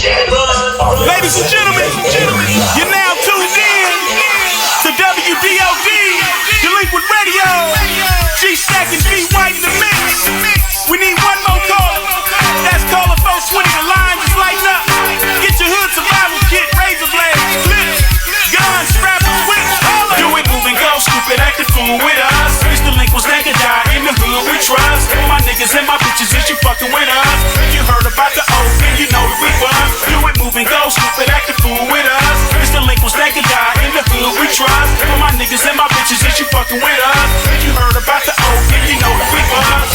Ladies and gentlemen, you're now tuned in to WDOD, Delinquent Radio. G-Stack and B White in the mix. We need one more caller. That's caller 420. The line is lighting up. Get your hood survival kit, razor blades, clips, guns, strappers, whips. Do it, move and go, stupid, act the fool with us. It's delinquents that can die in the hood we trust. All my niggas and my bitches, is you fucking with us? You heard about the oath, and you know that we was. Do it, move and go, stupid, act the fool with us. It's delinquents that can die in the hood we trust. All my niggas and my bitches, is you fucking with us? You heard about the oath, and you know that we was.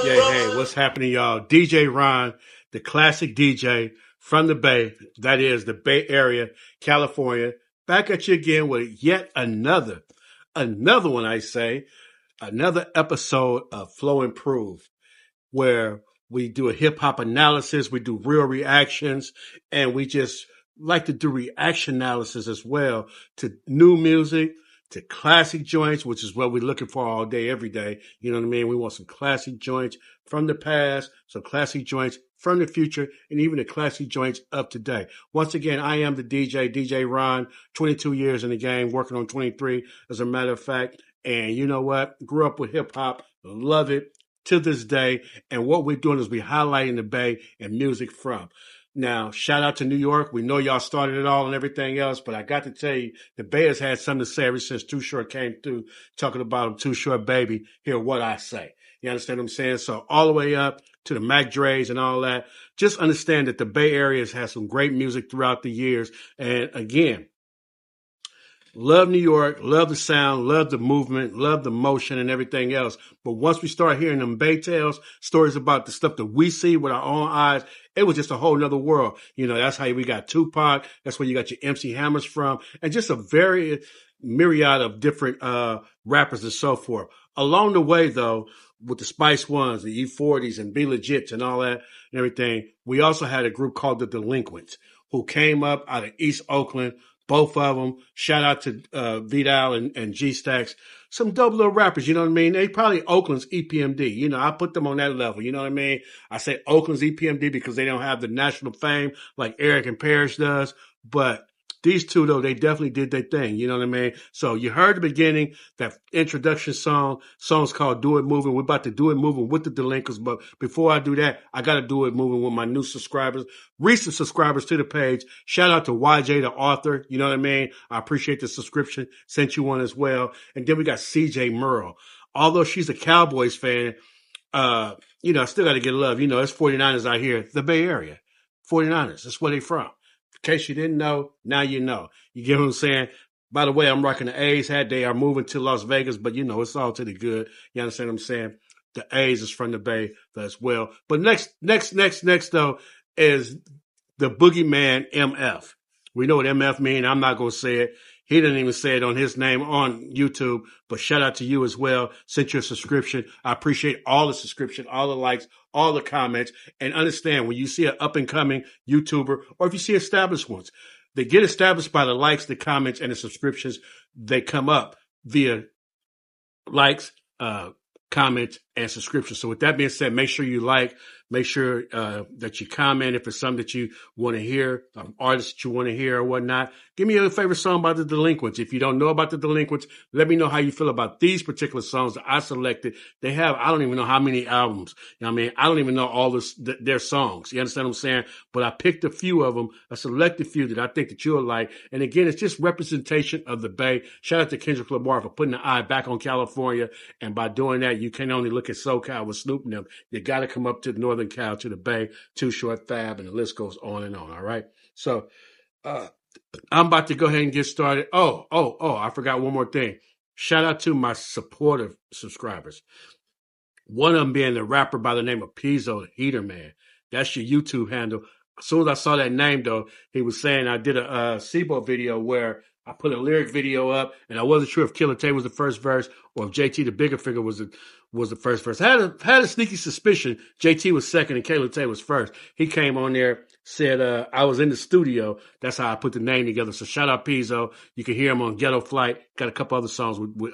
Yeah, hey, what's happening, y'all? DJ Ron, the classic DJ from the Bay, that is the Bay Area, California, back at you again with yet another one, I say, another episode of Flow and Prove, where we do a hip-hop analysis, we do real reactions, and we just like to do reaction analysis as well to new music, to classic joints, which is what we're looking for all day, every day. You know what I mean? We want some classic joints from the past, some classic joints from the future, and even the classic joints of today. Once again, I am the DJ Ron, 22 years in the game, working on 23, as a matter of fact. And you know what? Grew up with hip-hop, love it to this day. And what we're doing is we're highlighting the Bay and music from. Now, shout out to New York. We know y'all started it all and everything else, but I got to tell you, the Bay has had something to say ever since Too Short came through, talking about him, Too Short Baby, hear what I say. You understand what I'm saying? So all the way up to the Mac Dre's and all that, just understand that the Bay Area has had some great music throughout the years. And again, love New York, love the sound, love the movement, love the motion and everything else. But once we start hearing them Bay tales, stories about the stuff that we see with our own eyes, it was just a whole nother world. You know, that's how we got Tupac. That's where you got your MC Hammers from, and just a very myriad of different rappers and so forth. Along the way, though, with the Spice Ones, the E40s and Be Legits and all that and everything, we also had a group called the Delinquents who came up out of East Oakland. Both of them. Shout out to Vidal and G-Stacks. Some dope little rappers, you know what I mean? They probably Oakland's EPMD. You know, I put them on that level, you know what I mean? I say Oakland's EPMD because they don't have the national fame like Eric and Parrish does. But these two, though, they definitely did their thing, you know what I mean? So you heard the beginning, that introduction song's called Do It Moving. We're about to do it moving with the Delinquents. But before I do that, I got to do it moving with my new subscribers, recent subscribers to the page. Shout out to YJ, the author, you know what I mean? I appreciate the subscription. Sent you one as well. And then we got CJ Merle. Although she's a Cowboys fan, you know, I still got to get love. You know, it's 49ers out here, the Bay Area. 49ers, that's where they from. In case you didn't know, now you know. You get what I'm saying? By the way, I'm rocking the A's hat. They are moving to Las Vegas, but you know, it's all to the good. You understand what I'm saying? The A's is from the Bay as well. But next though is the boogeyman MF. We know what MF mean. I'm not going to say it. He didn't even say it on his name on YouTube, but shout out to you as well. Sent your subscription. I appreciate all the subscription, all the likes, all the comments, and understand when you see an up and coming YouTuber or if you see established ones, they get established by the likes, the comments, and the subscriptions. They come up via likes, comments, and subscriptions. So with that being said, make sure you like, make sure that you comment if it's something that you want to hear, artists that you want to hear or whatnot. Give me your favorite song by the Delinquents. If you don't know about the Delinquents, let me know how you feel about these particular songs that I selected. They have, I don't even know how many albums. You know what I mean? I don't even know all their songs. You understand what I'm saying? But I picked a few of them, a selected few that I think that you'll like. And again, it's just representation of the Bay. Shout out to Kendrick Lamar for putting the eye back on California. And by doing that, you can only look at SoCal with Snoop and them. You got to come up to the Northern Cal, to the Bay, Too Short, Fab, and the list goes on and on. All right. So, I'm about to go ahead and get started. Oh, I forgot one more thing. Shout out to my supportive subscribers. One of them being the rapper by the name of Pizzo, the Heater Man. That's your YouTube handle. As soon as I saw that name, though, he was saying I did a SIBO video where I put a lyric video up, and I wasn't sure if Killer Tay was the first verse or if JT the Bigger Figure was the first verse. I had a sneaky suspicion JT was second and Killer Tay was first. He came on there, said I was in the studio. That's how I put the name together. So shout out Pizzo. You can hear him on Ghetto Flight. Got a couple other songs with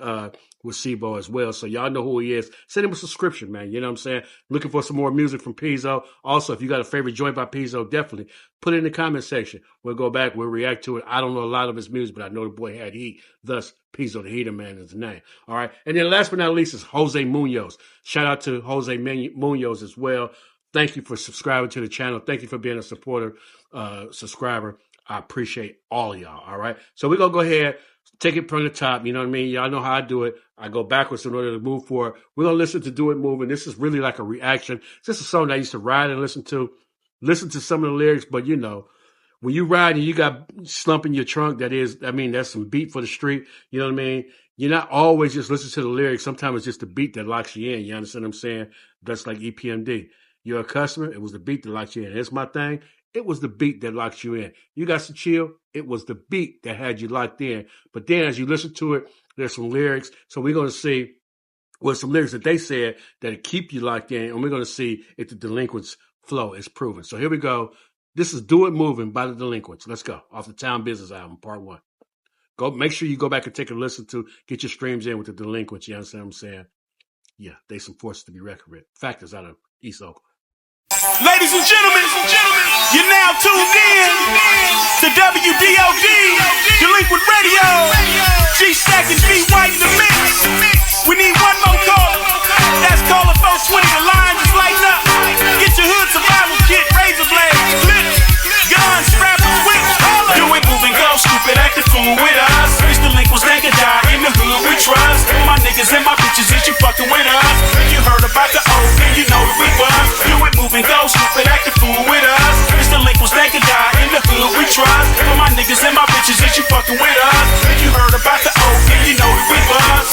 with Sibo as well. So y'all know who he is. Send him a subscription, man. You know what I'm saying? Looking for some more music from Pizzo. Also, if you got a favorite joint by Pizzo, definitely put it in the comment section. We'll go back. We'll react to it. I don't know a lot of his music, but I know the boy had heat. Thus, Pizzo the Heater Man is the name. All right. And then last but not least is Jose Munoz. Shout out to Jose Munoz as well. Thank you for subscribing to the channel. Thank you for being a supporter, subscriber. I appreciate all of y'all. All right. So we're going to go ahead, take it from the top. You know what I mean? Y'all know how I do it. I go backwards in order to move forward. We're going to listen to Do It Moving. This is really like a reaction. This is a song that I used to ride and listen to some of the lyrics. But, you know, when you ride and you got slump in your trunk, that's some beat for the street. You know what I mean? You're not always just listening to the lyrics. Sometimes it's just the beat that locks you in. You understand what I'm saying? That's like EPMD. You're a customer. It was the beat that locked you in. It's my thing. It was the beat that locked you in. You got some chill. It was the beat that had you locked in. But then as you listen to it, there's some lyrics. So we're going to see some lyrics that they said that keep you locked in. And we're going to see if the Delinquents flow is proven. So here we go. This is Do It Moving by the Delinquents. Let's go. Off the Town Business album, part 1. Go. Make sure you go back and take a listen to, get your streams in with the Delinquents. You understand what I'm saying? Yeah, they some forces to be reckoned with. Factors out of East Oakland. Ladies and gentlemen, you're now tuned in to WDOD, Delinquent Radio. G-Stack and B White in the mix. We need one more caller. That's caller 420. The line is lighting up. Get your hood survival kit, razor blades, clips, guns, strappers, whips, holler. Do it, moving, go, stupid, act the fool with us. It's Delinquents that can die in the hood we trust. My niggas and my bitches, is you fucking with us? You heard about the old and you know that we was. Do it, moving, go, stupid, act the fool with us. It's Delinquents that can die in the hood we trust. My niggas and my bitches, is you fucking with us? You heard about the old and you know that we was.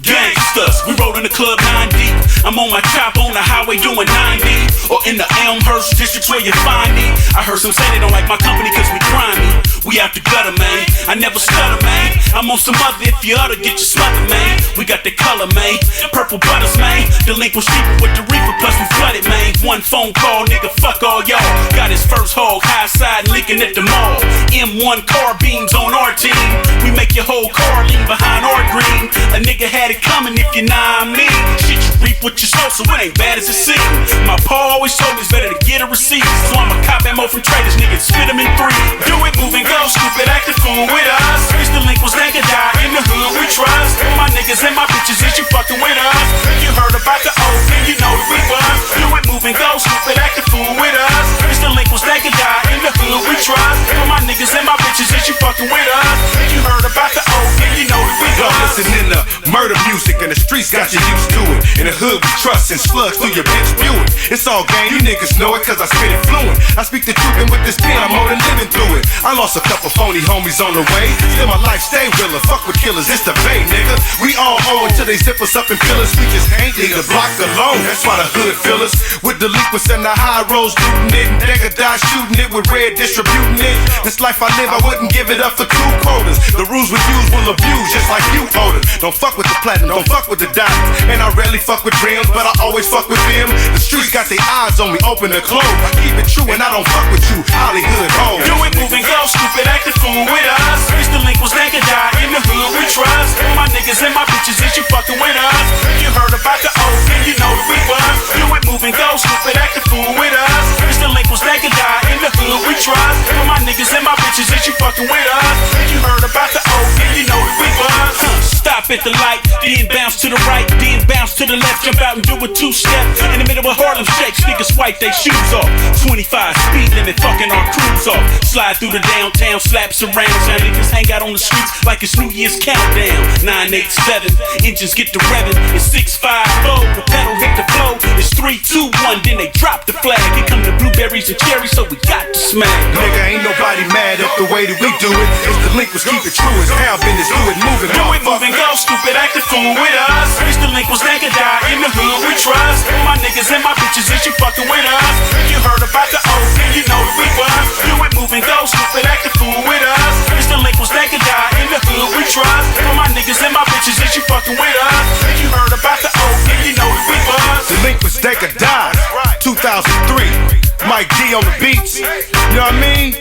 Gangsters, we roll in the club 9 deep. I'm on my chop on the highway doing 90. Or in the Elmhurst district where you find me. I heard some say they don't like my company cause we grimy. We out the gutter, man. I never stutter, man. I'm on some other, if you oughta get your smother, man. We got the color, man. Purple butters, man. Delinquents sleeping with the reefer plus we flooded, man. One phone call, nigga, fuck all y'all. Got his first hog, high side, linking at the mall. M1 car beams on our team. We make your whole car lean behind our green. A nigga had it coming if you know what I mean. Shit, you reap what you sow, so it ain't bad as it seems. My pa always told me it's better to get a receipt. So I'ma cop ammo from traders, niggas spit them in 3. Do it, moving, go, stupid, act the fool with us. It's Delinquents that can die in the hood we trust. My niggas and my bitches, is you fucking with us? You heard about the old and you know that we was. Do it, moving, go, stupid, act the fool with us. It's Delinquents that can die in the hood we trust. My niggas and my bitches, is you fucking with us? You heard about the old and you know that we was. Listening to murder music and the streets got you used to it. In the hood we trust and slugs through your bitch Buick. It's all game, you niggas know it cause I spit it fluent. I speak the truth and with this pen I'm more than living through it. I lost a couple phony homies on the way. Still my life stay realer, fuck with killers, it's the Bay, nigga. We all owe until they zip us up and fill us. We just ain't need the block alone. That's why the hood fill us with delinquents and the high roads looting it. And nigga die shooting it with red distributing it. This life I live, I wouldn't give it up for 2 quarters. The rules we use will abuse just like you voters. Don't fuck with the platinum, don't fuck with the diamonds. And I rarely fuck with rims, but I always fuck with them. The streets got their eyes on me, open and close. I keep it true and I don't fuck with you, Hollywood hoes. Do it, moving, go, stupid, act the fool with us. It's Delinquents that can die in the hood we trust. My niggas and my bitches, is you fucking with us? You heard about the old and you know that we was. Do it, moving, go, stupid, act the fool with us. It's Delinquents that can die in the hood we trust. My niggas and my bitches, is you fucking with us? You heard about the old and you know that we was. Stop at the light, then bounce to the right, then bounce to the left, jump out and do a 2-step. In the middle of Harlem Shake, niggas wipe they shoes off. 25 speed limit, fucking our crews off. Slide through the downtown, slaps around. Sound niggas hang out on the streets like it's New Year's countdown. 987, engines get to revving. It's 654, the pedal hit the flow. It's 3, 2, 1, then they drop the flag. Here come the blueberries and cherries, so we got to smack. Nigga, ain't nobody mad at the way that we do it. It's Delinquents, keep it true, it's how business, do it moving. Do it, moving, go, stupid, act the fool with us. It's Delinquents that can die in the hood we trust. My niggas and my bitches, is you fucking with us? You heard about the old and you know that we was. Do it, moving, go, stupid, act the fool with us. It's Delinquents that can die in the hood we trust. My niggas and my bitches, is you fucking with us? You heard about the old and you know that we was. Delinquents they could die. 2003. Mike D on the beats. You know what I mean?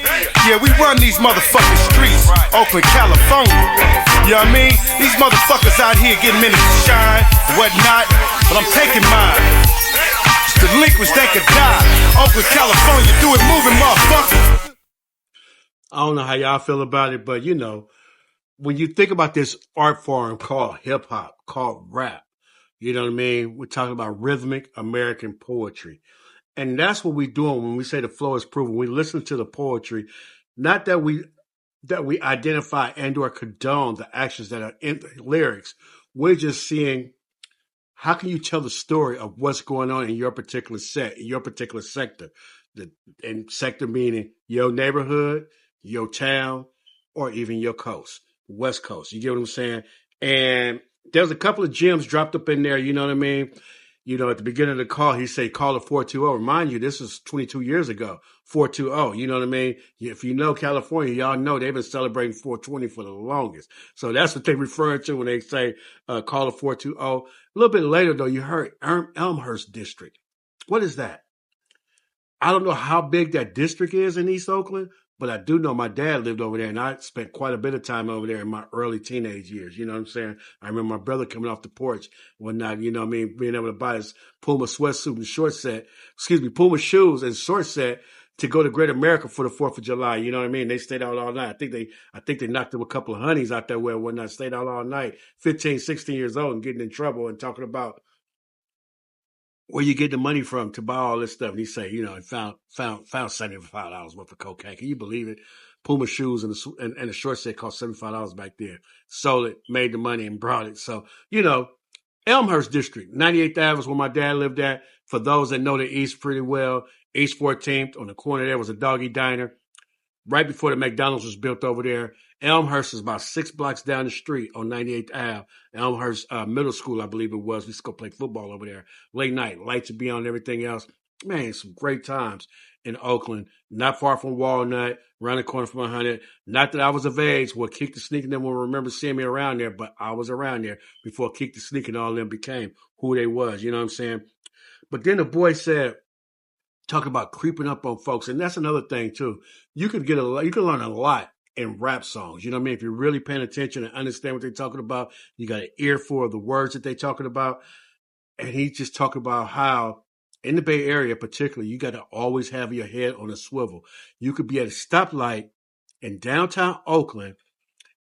Yeah, we run these motherfucking streets. Oakland, California. You know what I mean? These motherfuckers out here getting minutes to shine, whatnot, but I'm taking mine. Delinquents, they could die. Oakland, California, do it moving, motherfucker. I don't know how y'all feel about it, but you know, when you think about this art form called hip hop, called rap, you know what I mean? We're talking about rhythmic American poetry. And that's what we're doing when we say the flow is proven. We listen to the poetry, not that we identify and or condone the actions that are in the lyrics. We're just seeing how can you tell the story of what's going on in your particular set, in your particular sector? And sector meaning your neighborhood, your town, or even your coast, West Coast. You get what I'm saying? And there's a couple of gems dropped up in there, you know what I mean? You know, at the beginning of the call, he said, call it 420. Remind you, this is 22 years ago, 420. You know what I mean? If you know California, y'all know they've been celebrating 420 for the longest. So that's what they refer to when they say, call it 420. A little bit later, though, you heard Elmhurst District. What is that? I don't know how big that district is in East Oakland, but I do know my dad lived over there, and I spent quite a bit of time over there in my early teenage years. You know what I'm saying? I remember my brother coming off the porch one night, you know what I mean, being able to buy his Puma sweatsuit and Puma shoes and short set to go to Great America for the 4th of July. You know what I mean? They stayed out all night. I think they knocked up a couple of honeys out there where one night, stayed out all night, 15, 16 years old and getting in trouble and talking about where you get the money from to buy all this stuff. And he say, you know, he found $75 worth of cocaine. Can you believe it? Puma shoes and a short set cost $75 back then. Sold it, made the money, and brought it. So, you know, Elmhurst District, 98th Avenue is where my dad lived at. For those that know the East pretty well, East 14th, on the corner there was a doggy diner. Right before the McDonald's was built over there. Elmhurst is about 6 blocks down the street on 98th Ave. Elmhurst Middle School, I believe it was. We used to go play football over there. Late night, lights would be on and everything else. Man, some great times in Oakland. Not far from Walnut, around the corner from 100. Not that I was of age where Keek the Sneak and them will remember seeing me around there, but I was around there before Keek the Sneak and all of them became who they was. You know what I'm saying? But then the boy said, talk about creeping up on folks. And that's another thing too. You can learn a lot in rap songs. You know what I mean? If you're really paying attention and understand what they're talking about, you got an ear for the words that they're talking about. And he's just talking about how in the Bay Area, particularly, you got to always have your head on a swivel. You could be at a stoplight in downtown Oakland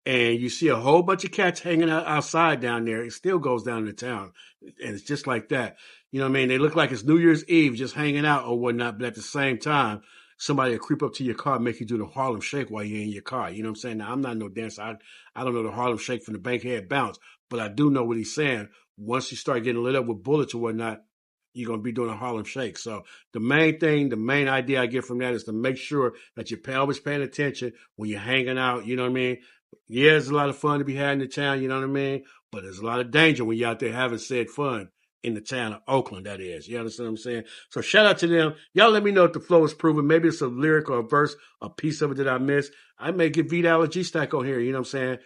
and you see a whole bunch of cats hanging out outside down there. It still goes down in the town. And it's just like that. You know what I mean? They look like it's New Year's Eve just hanging out or whatnot. But at the same time, somebody will creep up to your car and make you do the Harlem Shake while you're in your car. You know what I'm saying? Now, I'm not no dancer. I don't know the Harlem Shake from the Bankhead Bounce. But I do know what he's saying. Once you start getting lit up with bullets or whatnot, you're going to be doing a Harlem Shake. So the main idea I get from that is to make sure that you're always paying attention when you're hanging out. You know what I mean? Yeah, there's a lot of fun to be had in the town, you know what I mean? But there's a lot of danger when you're out there having said fun in the town of Oakland, that is. You understand what I'm saying? So shout out to them. Y'all let me know if the flow is proven. Maybe it's a lyric or a verse, a piece of it that I missed. I may get Vidal or G-Stack on here, you know what I'm saying?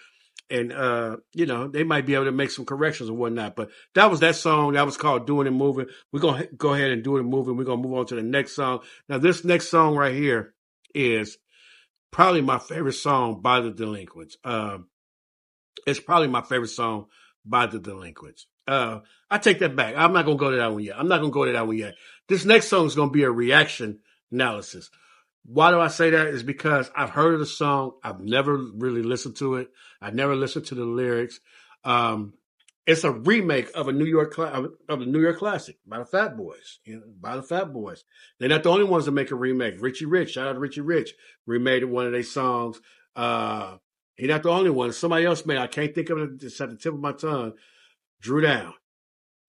And, you know, they might be able to make some corrections or whatnot. But that was that song. That was called Doing and Moving. We're going to go ahead and do it and moving. We're going to move on to the next song. Now, this next song right here is probably my favorite song by the Delinquents. It's probably my favorite song by the Delinquents. I take that back. I'm not going to go to that one yet. This next song is going to be a reaction analysis. Why do I say that? Is because I've heard of the song. I've never really listened to it. I never listened to the lyrics. It's a remake of the New York classic by the Fat Boys. They're not the only ones that make a remake. Richie Rich, shout out to Richie Rich, remade one of their songs. He's not the only one. Somebody else made. I can't think of it. It's at the tip of my tongue. Drew Down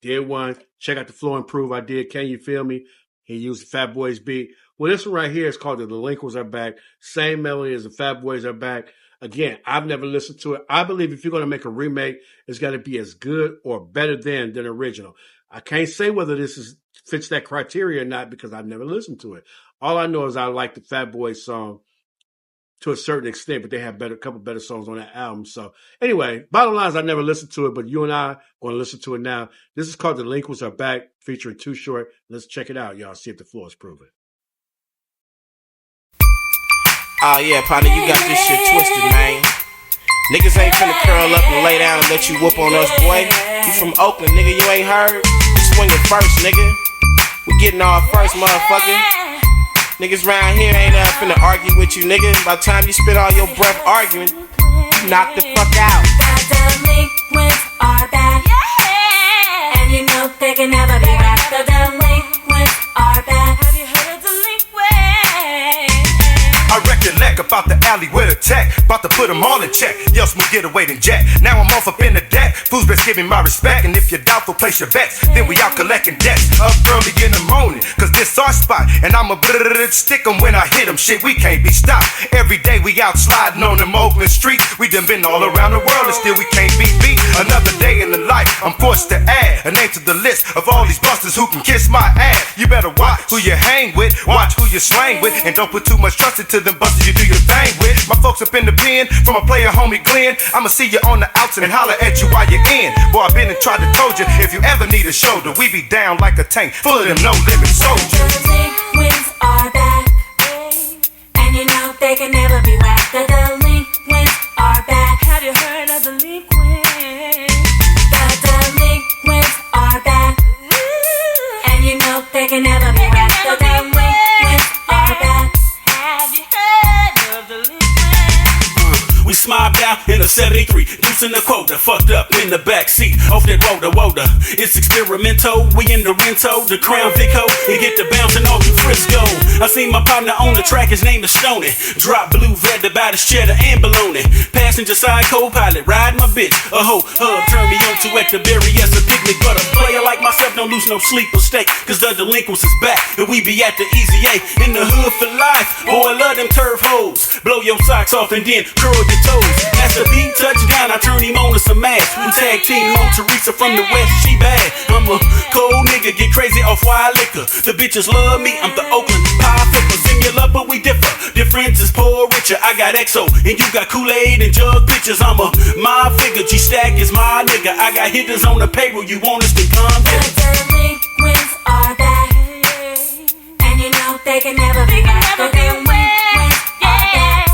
did one. Check out the flow and prove I did. Can you feel me? He used the Fat Boys beat. Well, this one right here is called The Delinquents Are Back. Same melody as the Fat Boys Are Back. Again, I've never listened to it. I believe if you're going to make a remake, it's got to be as good or better than original. I can't say whether this fits that criteria or not because I've never listened to it. All I know is I like the Fat Boys song to a certain extent, but they have a couple better songs on that album. So anyway, bottom line is I never listened to it, but you and I are going to listen to it now. This is called The Delinquents Are Back, featuring Too Short. Let's check it out, y'all. See if the floor is proven. Oh yeah, partner, you got this shit twisted, man. Niggas ain't finna curl up and lay down and let you whoop on us, boy. You from Oakland, nigga, you ain't heard? You swinging first, nigga. We getting off first, motherfucker. Niggas round here ain't finna argue with you, nigga. By the time you spit all your breath arguing, you knock the fuck out. The delinquents are back, and you know they can never be back. The delinquents are back. Have you heard of delinquents? I recollect about the alley with a tech. About to put them all in check. Yo, smooth getaway than Jack. Now I'm off up in the deck. Fools best give me my respect. And if you're doubtful, place your bets. Then we out collecting debts. Up early in the morning, cause this our spot. And I'ma stick 'em when I hit 'em. Shit, we can't be stopped. Every day we out sliding on them Oakland streets. We done been all around the world and still we can't be beat. Another day in the life, I'm forced to add a name to the list of all these busters who can kiss my ass. You better watch who you hang with, watch who you slang with, and don't put too much trust into them busters you do your thing with. My folks up in the pen, from a player homie Glenn. I'ma see you on the outs and holler at you while you're in. Boy, I been and tried to told you, if you ever need a shoulder, we be down like a tank full of them no-limit soldiers. The delinquents are back, and you know they can never be whacked. The delinquents are back. Have you heard of delinquents? The delinquents are back, and you know they can never be whacked. The delinquents are back. Have you heard of delinquents? We smobbed out in a 73, juicing the quota, fucked up in the backseat, off that woda. It's experimental, we in the rento, the Crown Vico, and get the bouncing off in Frisco. I seen my partner on the track, his name is Stoney. Drop blue vet about his cheddar and bologna. Passenger side co-pilot, ride my bitch. A hoe hub, turn me on to at the berry as a picnic. But a player like myself don't lose no sleep or stake, cause the delinquents is back, and we be at the Easy A. In the hood for life, boy, I love them turf hoes. Blow your socks off and then curl your toes. As the beat touchdown, I turn him on to some ass. We tag team on Teresa from the west, she bad. I'm a cold nigga, get crazy off wild liquor. The bitches love me, I'm the Oakland pie flipper. Similar, but we differ. Difference is poor richer. I got XO, and you got Kool-Aid and jug pitchers. I'm a my figure, G-Stack is my nigga. I got hitters on the payroll, you want us to come get it. The delinquents are back, and you know they can never be back. The delinquents are back.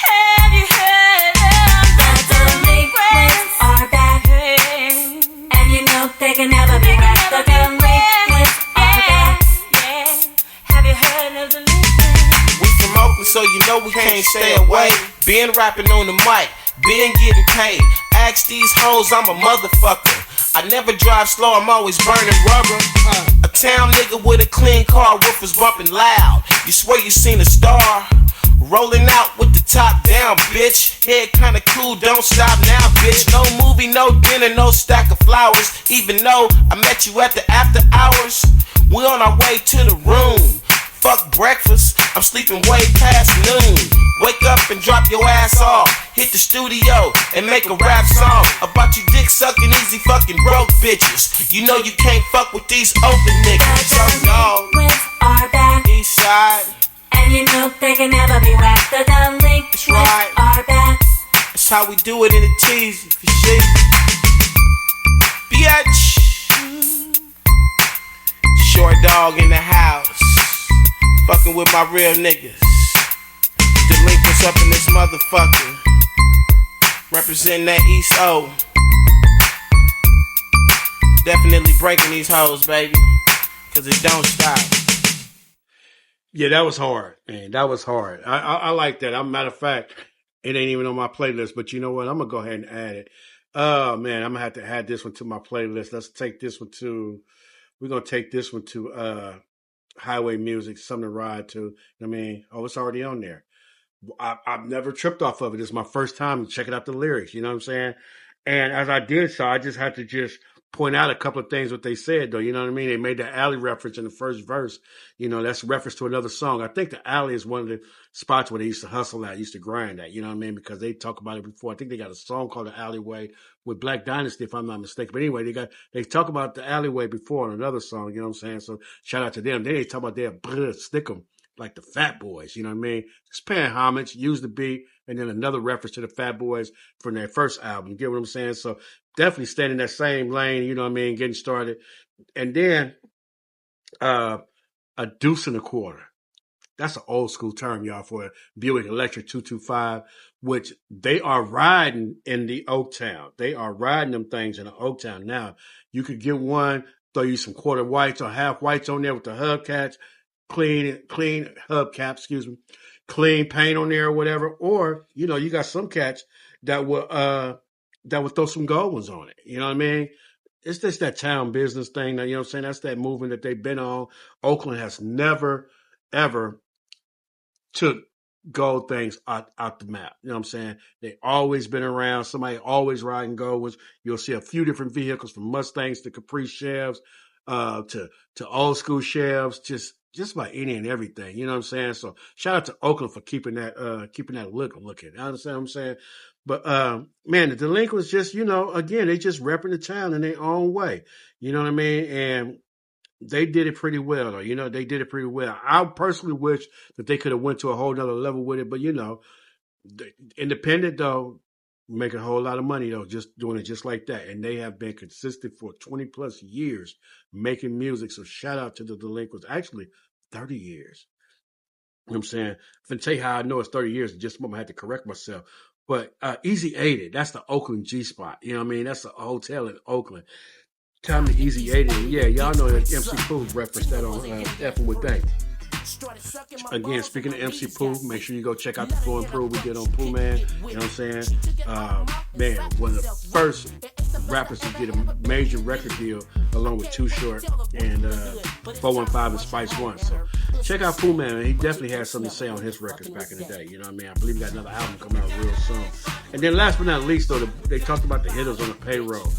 Have you heard of the delinquents are back, and you know they can never be back. The delinquents are back. Have you heard of the delinquents? We from Oakland, so you know we can't stay away. Been rapping on the mic, been getting paid. Ask these hoes, I'm a motherfucker. I never drive slow, I'm always burning rubber. A town nigga with a clean car, woofers bumping loud. You swear you seen a star. Rolling out with the top down, bitch. Head kinda cool, don't stop now, bitch. No movie, no dinner, no stack of flowers. Even though I met you at the after hours, we on our way to the room. Fuck breakfast, I'm sleeping way past noon. Wake up and drop your ass off. Hit the studio and make a rap song about you dick sucking easy fucking broke bitches. You know you can't fuck with these open niggas. So no, delinquents are back, east side, and you know they can never be whacked. The delinquents right. are back. That's how we do it in the teasy for shit. Bitch. Short dog in the house. Fucking with my real niggas. Delinquents up in this motherfucker. Representing that East O. Definitely breaking these hoes, baby. Cause it don't stop. Yeah, that was hard, man. That was hard. I like that. Matter of fact, it ain't even on my playlist, but you know what? I'm going to go ahead and add it. Oh, man, I'm going to have to add this one to my playlist. Let's take this one to, we're going to take this one to Highway Music, something to ride to. I mean, oh, it's already on there. I've never tripped off of it. It's my first time checking out the lyrics, you know what I'm saying? And as I did so, I just had to just point out a couple of things what they said, though. You know what I mean? They made the alley reference in the first verse. You know, that's a reference to another song. I think the alley is one of the spots where they used to hustle at, used to grind at, you know what I mean? Because they talk about it before. I think they got a song called The Alleyway with Black Dynasty, if I'm not mistaken. But anyway, they talk about the alleyway before on another song, you know what I'm saying? So shout out to them. Then they talk about their stick 'em like the Fat Boys, you know what I mean? Just paying homage, use the beat, and then another reference to the Fat Boys from their first album. You get what I'm saying? So definitely staying in that same lane, you know what I mean, getting started. And then a deuce and a quarter. That's an old school term, y'all, for a Buick Electric 225, which they are riding in the Oaktown. They are riding them things in the Oaktown. Now, you could get one, throw you some quarter whites or half whites on there with the hubcaps, clean hubcaps, clean paint on there or whatever. Or, you know, you got some cats that will throw some gold ones on it. You know what I mean? It's just that town business thing. That, you know what I'm saying? That's that movement that they've been on. Oakland has never, ever took gold things out the map. You know what I'm saying? They always been around. Somebody always riding gold ones. You'll see a few different vehicles from Mustangs to Capri Chevs, to old school Chevs, just about any and everything. You know what I'm saying? So shout out to Oakland for keeping that look looking. You understand what I'm saying? But man, the Delinquents just, you know, again, they just repping the town in their own way. You know what I mean? And they did it pretty well, though. You know, they did it pretty well. I personally wish that they could have went to a whole nother level with it, but you know, independent though, making a whole lot of money though, just doing it just like that. And they have been consistent for 20 plus years making music. So shout out to the Delinquents. Actually, 30 years. You know what I'm saying? I'm going to tell you how I know it's 30 years. Just a moment, I had to correct myself. But Easy 80, that's the Oakland G spot. You know what I mean? That's a hotel in Oakland. Time to Easy 80. And yeah, y'all know that MC Pooh referenced that on Effing with Dave. Again, speaking of MC Pooh, make sure you go check out the Flow and Prove we did on Pooh Man. You know what I'm saying? Man, one of the first rappers to get a major record deal along with Too Short and 415 and Spice One. So check out Pooh Man. He definitely has something to say on his records back in the day. You know what I mean? I believe he got another album coming out real soon. And then last but not least, though, they talked about the hitters on the payroll.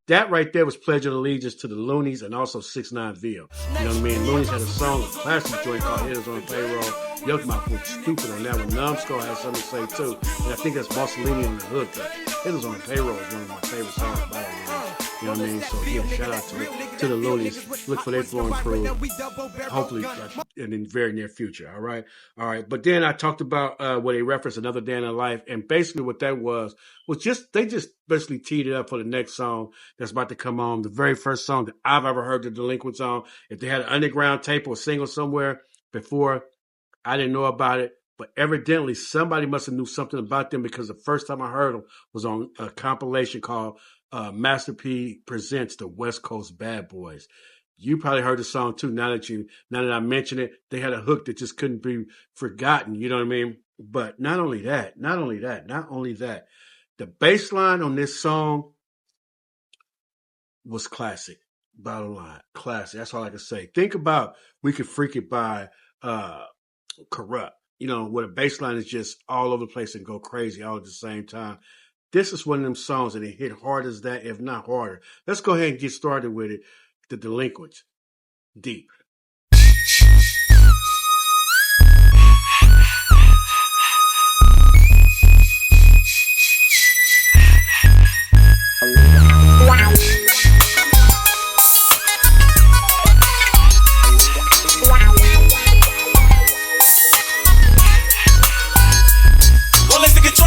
That right there was pledging allegiance to the Loonies and also 6ix9ine Veal. You know what I mean? Loonies had a song, a classic joint called Hitters on the Payroll. Yuckmouth went stupid on that one. Numbskull had something to say too. And I think that's Mussolini in the Hood. Hitters on the Payroll is one of my favorite songs by the way. You know what I mean? So yeah, shout out to the Loonies. Look for their Flow and Prove. Hopefully in the very near future. All right. But then I talked about where they referenced Another Day in Their Life. And basically what that was just they just basically teed it up for the next song that's about to come on. The very first song that I've ever heard the Delinquents on. If they had an underground tape or single somewhere before, I didn't know about it. But evidently somebody must have knew something about them because the first time I heard them was on a compilation called Master P Presents the West Coast Bad Boys. You probably heard the song too. Now that I mention it, they had a hook that just couldn't be forgotten. You know what I mean? But not only that, the bass line on this song was classic. Bottom line, classic. That's all I can say. Think about We Could Freak It by Corrupt. You know, where the bass line is just all over the place and go crazy all at the same time. This is one of them songs that it hit hard as that, if not harder. Let's go ahead and get started with it. The Delinquents. Deep.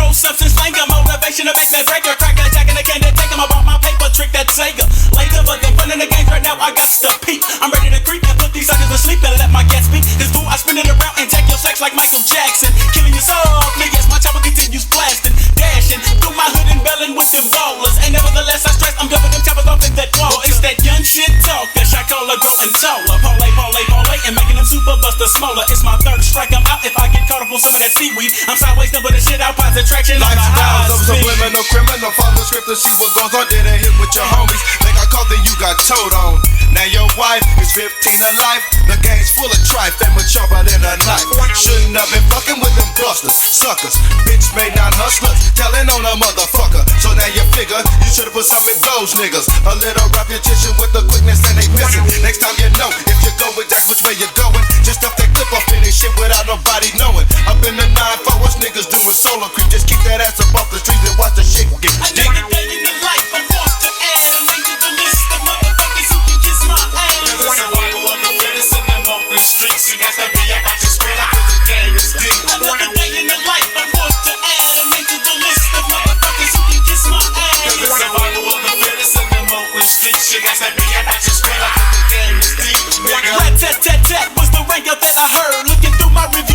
Substance slinger, motivation, a big man breaker, cracker, jacking the can to take him about my paper trick that Sega. Later, but they fun in the games right now, I got to peep. I'm ready to creep and put these suckers to sleep and let my gas speak. This fool, I spin it around and take your sex like Michael Jackson. Killing you softly as my chopper continues blasting, dashing through my hood and belling with them ballers. And nevertheless, I stress I'm dumping them choppers off in that wall. Well, it's that young shit talk that Shakola growing taller. Parlay, and making them super buster smaller. It's my third strike, I'm out if I get caught up on some of that seaweed. I'm sideways, but the shit out, positive traction. Lifestyles of subliminal criminal. Follow the script to see what goes on. Did a hit with your homies. Think I called, then you got told on. Now your wife is 15 to life. The game's full of tripe. They much sharper than a knife. Shouldn't have been fucking with them busters, suckers. Bitch made not hustlers. Telling on a motherfucker. So now you figure you should've put some in those niggas. A little repetition with the quickness and they missing. Next time you know if you go with that's which way you're going. Just stuff that clip up in this shit without nobody knowing. Up in the 9-4, what's niggas doing solo creep? Just keep that ass up off the streets and watch the shit get deep. Another day in the life, I'm forced to add a link to the list of motherfuckers who can kiss my ass. The survival of the fittest in them open streets. You got to be about to spread out cause the game is deep. Another day in the life, I'm forced to add a link to the list of motherfuckers who can kiss my ass. The survival of the fittest in them open streets. You got to be about to spread out cause the game is deep. Rat-tat-tat-tat was the rank up that I heard. Looking through my review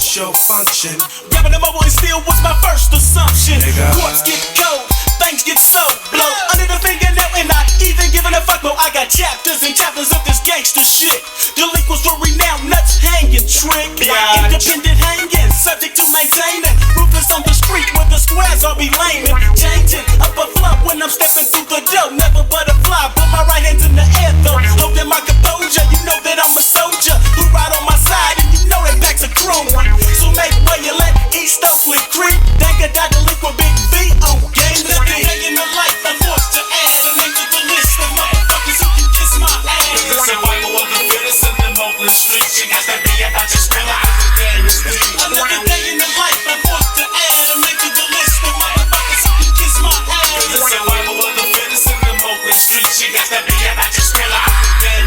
what's your function? Grabbing them over and still was my first assumption. Nigga. Courts get cold, things get so blow under the fingernail and not even giving a fuck. But I got chapters and chapters of this gangster shit. Delinquents were renowned, nuts hanging, trick. Like independent hanging, subject to maintaining. Ruthless on the street where the squares all be laming. Changing up a flop when I'm stepping through the door. Never butterfly, put my right hands in the air though. Holding my composure, you know that I'm a soldier who ride on my side, and you know that back's a chrome one. So make way you let East Oakland creep. Think I got delinquent Big V on game to day. In the life I'm forced to add a name to the list of motherfuckers who can kiss my ass. The survival of the fittest in them Oakland streets. You got to be about your skill. Another day in the life I'm forced to add a name to the list of motherfuckers who can kiss my ass. The survival of the fittest in them Oakland streets. You got to be about your skill.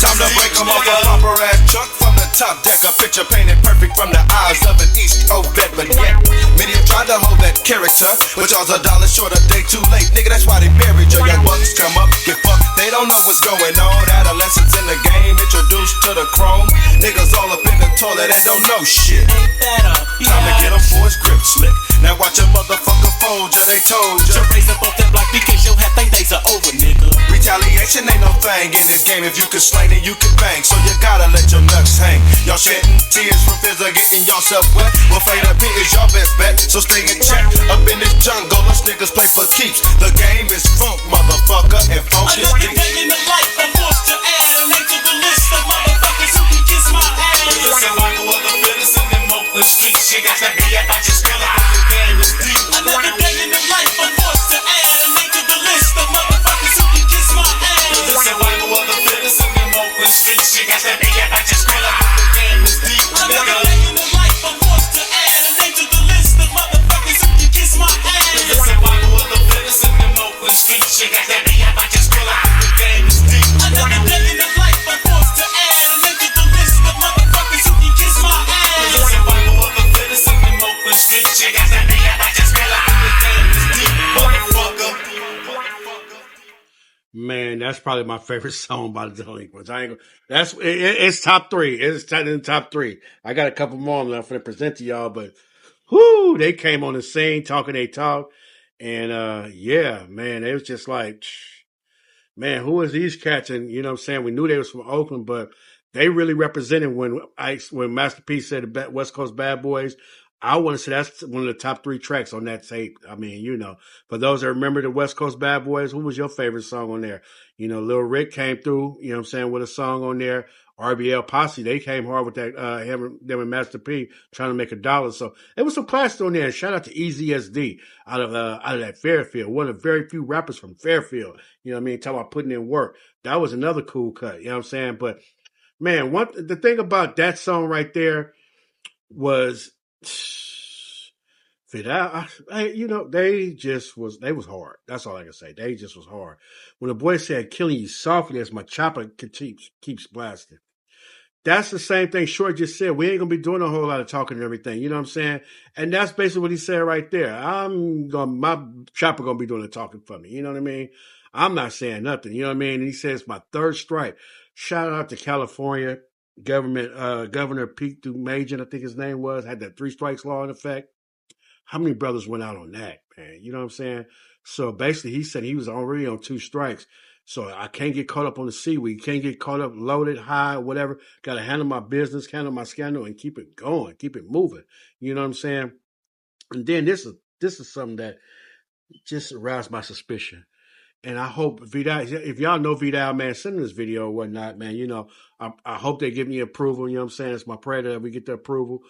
Time to break them off a proper ass truck from the top deck. A picture painted perfect from the eyes of an East Coast veteran. Yet many have tried to hold that character, but y'all's a dollar short, a day too late. Nigga, that's why they buried your young bucks. Come up, get fucked. They don't know what's going on. Adolescents in the game, introduced to the chrome. Niggas all up in the toilet and don't know shit. Ain't that a Time to get 'em for his grip slick. Now watch a motherfucker fold ya, they told ya. raise up off that block because your half think days are over, nigga. Retaliation ain't no thing in this game. If you can slang, then you can bang. So you gotta let your nuts hang. Y'all shedding tears from fears of getting yourself wet. Well, fade up here is your best bet. So stay in check. Up in this jungle, us niggas play for keeps. The game is funk, motherfucker, and funk is Another deep. day in the life I'm forced to add a name to the list of motherfuckers who can kiss my ass. The survival of the fittest in them Oakland streets. You got to be about your skill. The game is deep. Another day in the life I'm forced to add a name to the list of motherfuckers who can kiss my ass. The survival of the fittest in them Oakland streets. You got to be about your skill. The game is deep. Another day in the life I'm forced to add a name to the list of motherfuckers who can kiss my ass. The survival of the fittest in them Oakland streets. You got to be about your skill. The game is deep. Another day in the life I'm forced to add a name to the list of motherfuckers who can kiss my The ass. survival of the fittest in them Oakland streets. You got to be about your skill. The game is deep, motherfucker. Man, that's probably my favorite song by the Delinquents. I ain't gonna, it's top three. It's in the top three. I got a couple more I'm going to present to y'all, but whoo, they came on the scene talking they talk. And yeah, man, it was just like, man, who is these cats? And you know what I'm saying? We knew they was from Oakland, but they really represented when Master P said the West Coast Bad Boys. I want to say that's one of the top three tracks on that tape. I mean, you know, for those that remember the West Coast Bad Boys, who was your favorite song on there? You know, Lil Rick came through, you know what I'm saying, with a song on there. RBL Posse, they came hard with that, them and Master P trying to make $1. So it was some classics on there. Shout out to EZSD out of that Fairfield, one of the very few rappers from Fairfield. You know what I mean? Talking about putting in work. That was another cool cut. You know what I'm saying? But man, the thing about that song right there was, you know, they was hard. That's all I can say. They just was hard. When the boy said, "Killing you softly as my chopper keeps blasting." That's the same thing Short just said. We ain't gonna be doing a whole lot of talking and everything. You know what I'm saying? And that's basically what he said right there. My chopper gonna be doing the talking for me. You know what I mean? I'm not saying nothing. You know what I mean? And he says my third strike. Shout out to California Governor Pete Dumajan, I think his name was, had that 3 strikes law in effect. How many brothers went out on that, man? You know what I'm saying? So basically, he said he was already on 2 strikes. So I can't get caught up on the seaweed. Can't get caught up, loaded, high, whatever. Got to handle my business, handle my scandal, and keep it going, keep it moving. You know what I'm saying? And then this is something that just aroused my suspicion. And I hope Vidal, if y'all know Vidal, man, send him this video or whatnot, man. You know, I hope they give me approval. You know what I'm saying? It's my prayer that we get the approval.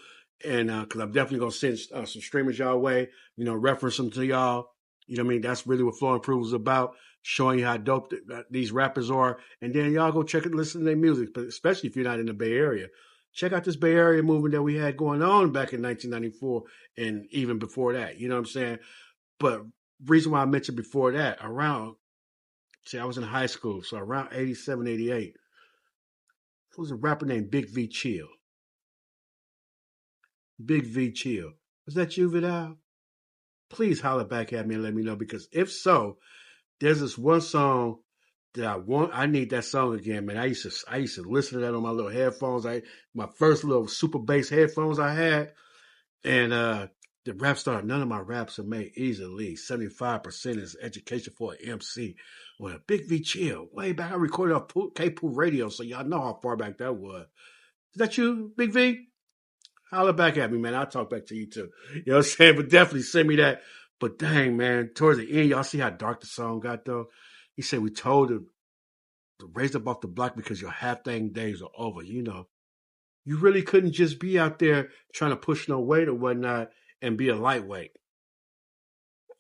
And because I'm definitely going to send some streamers y'all way, you know, reference them to y'all. You know what I mean? That's really what Flow Approval is about, showing you how dope these rappers are. And then y'all go check it, listen to their music, but especially if you're not in the Bay Area. Check out this Bay Area movement that we had going on back in 1994 and even before that. You know what I'm saying? But reason why I mentioned before that, I was in high school, so around 87, 88, there was a rapper named Big V Chill. Big V Chill. Was that you, Vidal? Please holler back at me and let me know, because if so, there's this one song that I need that song again, man. I used to listen to that on my little headphones. My first little super bass headphones I had. And the rap star, none of my raps are made easily. 75% is education for an MC. Well, Big V Chill, way back, I recorded off K-Poo Radio, so y'all know how far back that was. Is that you, Big V? Holler back at me, man. I'll talk back to you too. You know what I'm saying? But definitely send me that. But dang, man, towards the end, y'all see how dark the song got though? He said we told him to raise up off the block because your half-thing days are over, you know. You really couldn't just be out there trying to push no weight or whatnot and be a lightweight.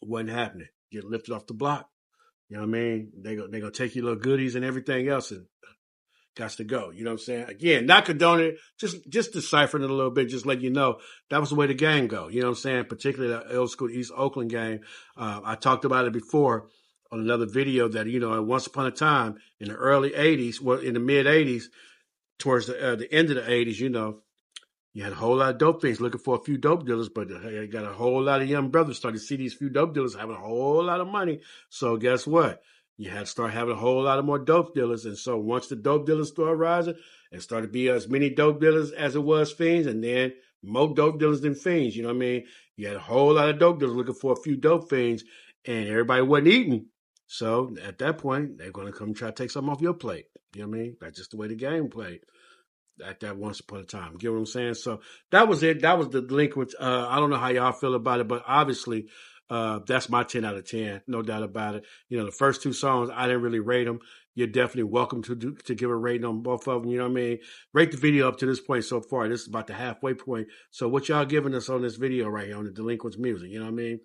It wasn't happening. Get lifted off the block. You know what I mean? They gonna take your little goodies and everything else and got to go. You know what I'm saying? Again, not condoning it, just deciphering it a little bit, just letting you know that was the way the game go. You know what I'm saying? Particularly the old school East Oakland game. I talked about it before on another video that, you know, once upon a time in the early 80s, well, in the mid 80s, towards the end of the 80s, you know, you had a whole lot of dope things looking for a few dope dealers, but you got a whole lot of young brothers starting to see these few dope dealers having a whole lot of money. So guess what? You had to start having a whole lot of more dope dealers. And so once the dope dealers started rising, it started to be as many dope dealers as it was fiends, and then more dope dealers than fiends. You know what I mean? You had a whole lot of dope dealers looking for a few dope fiends, and everybody wasn't eating. So at that point, they're going to come try to take something off your plate. You know what I mean? That's just the way the game played at that once upon a time. Get what I'm saying? So that was it. That was the Delinquents. I don't know how y'all feel about it, but obviously that's my 10 out of 10. No doubt about it. You know, the first two songs, I didn't really rate them. You're definitely welcome to give a rating on both of them. You know what I mean? Rate the video up to this point so far. This is about the halfway point. So what y'all giving us on this video right here on the Delinquents music? You know what I mean?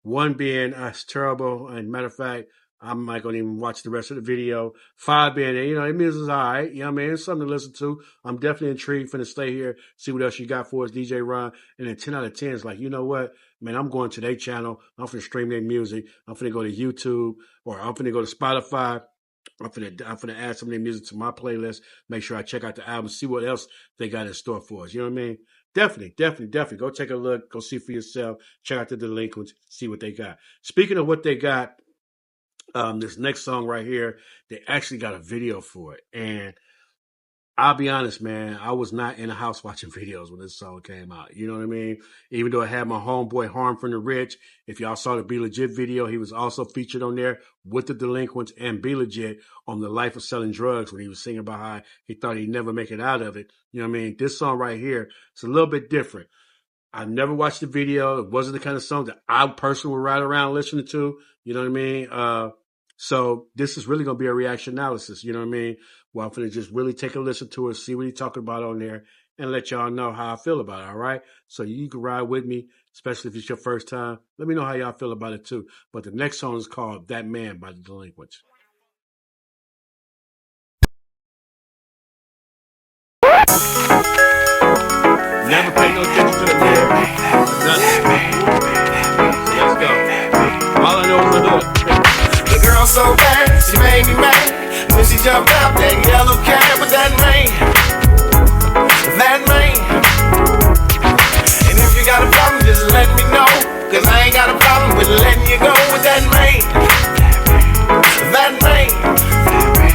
One being it's terrible, and matter of fact, I'm not going to even watch the rest of the video. 5 being, you know, it means it's all right. You know what I mean? It's something to listen to. I'm definitely intrigued. Finna stay here, see what else you got for us, DJ Ron. And then 10 out of 10 is like, you know what? Man, I'm going to their channel. I'm finna stream their music. I'm finna go to YouTube, or I'm finna go to Spotify. I'm finna add some of their music to my playlist. Make sure I check out the album, see what else they got in store for us. You know what I mean? Definitely. Go take a look. Go see for yourself. Check out the Delinquents. See what they got. Speaking of what they got, this next song right here, they actually got a video for it. And I'll be honest, man, I was not in the house watching videos when this song came out. You know what I mean? Even though I had my homeboy Harm from the Rich. If y'all saw the Be Legit video, he was also featured on there with the Delinquents and Be Legit on the life of selling drugs when he was singing about how he thought he'd never make it out of it. You know what I mean? This song right here, it's a little bit different. I never watched the video. It wasn't the kind of song that I personally would ride around listening to. You know what I mean? So this is really going to be a reaction analysis. You know what I mean? Well, I'm going to just really take a listen to it, see what he's talking about on there, and let y'all know how I feel about it, all right? So you can ride with me, especially if it's your first time. Let me know how y'all feel about it, too. But the next song is called That Man by the Delinquents. Never pay no attention to the lyrics. Nothing. So let's go. All I know is the hook. The girl so bad, she made me mad when she jumped out that yellow cab with that rain. And if you got a problem, just let me know, 'cause I ain't got a problem with letting you go with that rain. That rain.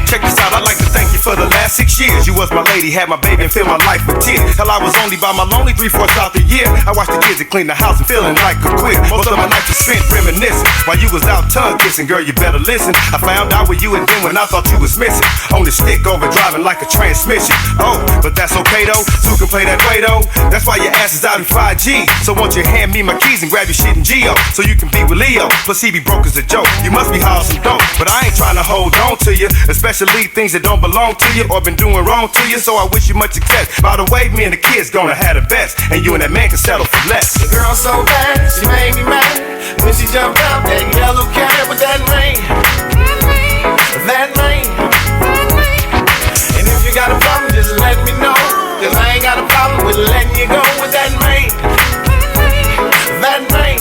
Check this out, I'd like to thank you for the last 6 years. You was my lady, had my baby and filled my life with tears. Till I was only by my lonely 3/4 out the year. I watched the kids and clean the house and feeling like a queer. Most of my nights was spent reminiscing while you was out tongue kissing. Girl, you better listen. I found out where you had been when I thought you was missing. On the stick over driving like a transmission. Oh, but that's okay though, Sue can play that way though. That's why your ass is out in 5G. So won't you hand me my keys and grab your shit in Geo, so you can be with Leo. Plus he be broke as a joke. You must be high on some dope, but I ain't trying to hold on to you, especially things that don't belong to you or been doing wrong to you. So I wish you much success. By the way, me and the kids gonna have the best, and you and that man can settle for less. The girl so bad, she made me mad when she jumped out that yellow cab with that rain. That rain. And if you got a problem, just let me know, 'cause I ain't got a problem with letting you go with that rain. That rain.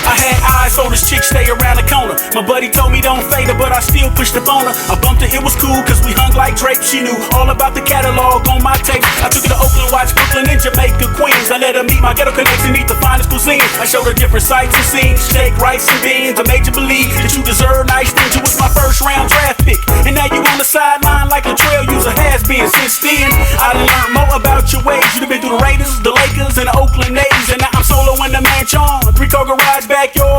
I had eyes so this chick stay around the corner. My buddy told me don't fade her, but I still pushed up on her. I bumped her, it was cool, 'cause we hung like drapes. She knew all about the catalog on my tape. I took her to Oakland, watched Brooklyn and Jamaica, Queens. I let her meet my ghetto connects and eat the finest cuisine. I showed her different sights and scenes, steak, rice, and beans. I made you believe that you deserve nice things. You was my first round draft pick, and now you on the sideline like Latrell user has been. Since then, I done learned more about your ways. You've been through the Raiders, the Lakers, and the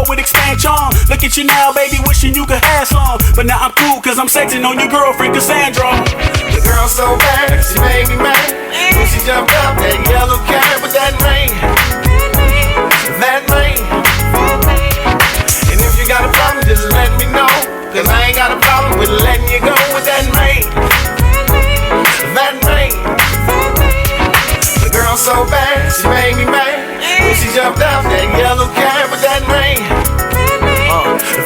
with expansion. Look at you now, baby, wishing you could have some. But now I'm cool, cause I'm sexing on your girlfriend, Cassandra. The girl so bad, she made me mad. When she jumped out that yellow cab with that rain. That rain. And if you got a problem, just let me know. Cause I ain't got a problem with letting you go with that rain. That rain. The girl so bad, she made me mad. When she jumped out that yellow cab with that rain.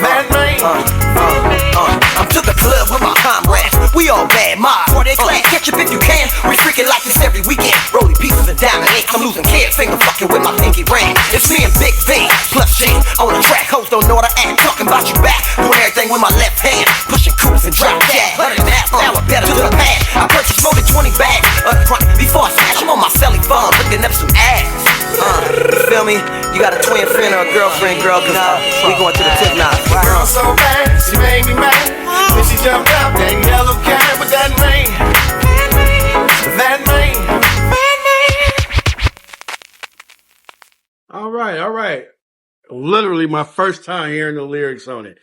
That rain. I'm to the club with my comrades. We all bad mob. For they class, catch up if you can. We freaking like this every weekend. Rolling pieces of diamond ink. I'm losing kids, finger fucking with my pinky ring. It's me and Big V plus G on the track. Hoes don't know how to act. Talking about you back, doing everything with my left hand. Pushing coops and drop that. 100 miles an hour, better to the pad. I purchased more than 20 bags up front before I smash. I'm on my celly phone, looking up some ass. You feel me? You got a twin friend or a girlfriend, girl? Cause we going to the tip now. The girl so bad, she made me mad. When she jumped out that yellow cab with that rain. That rain. All right. Literally my first time hearing the lyrics on it.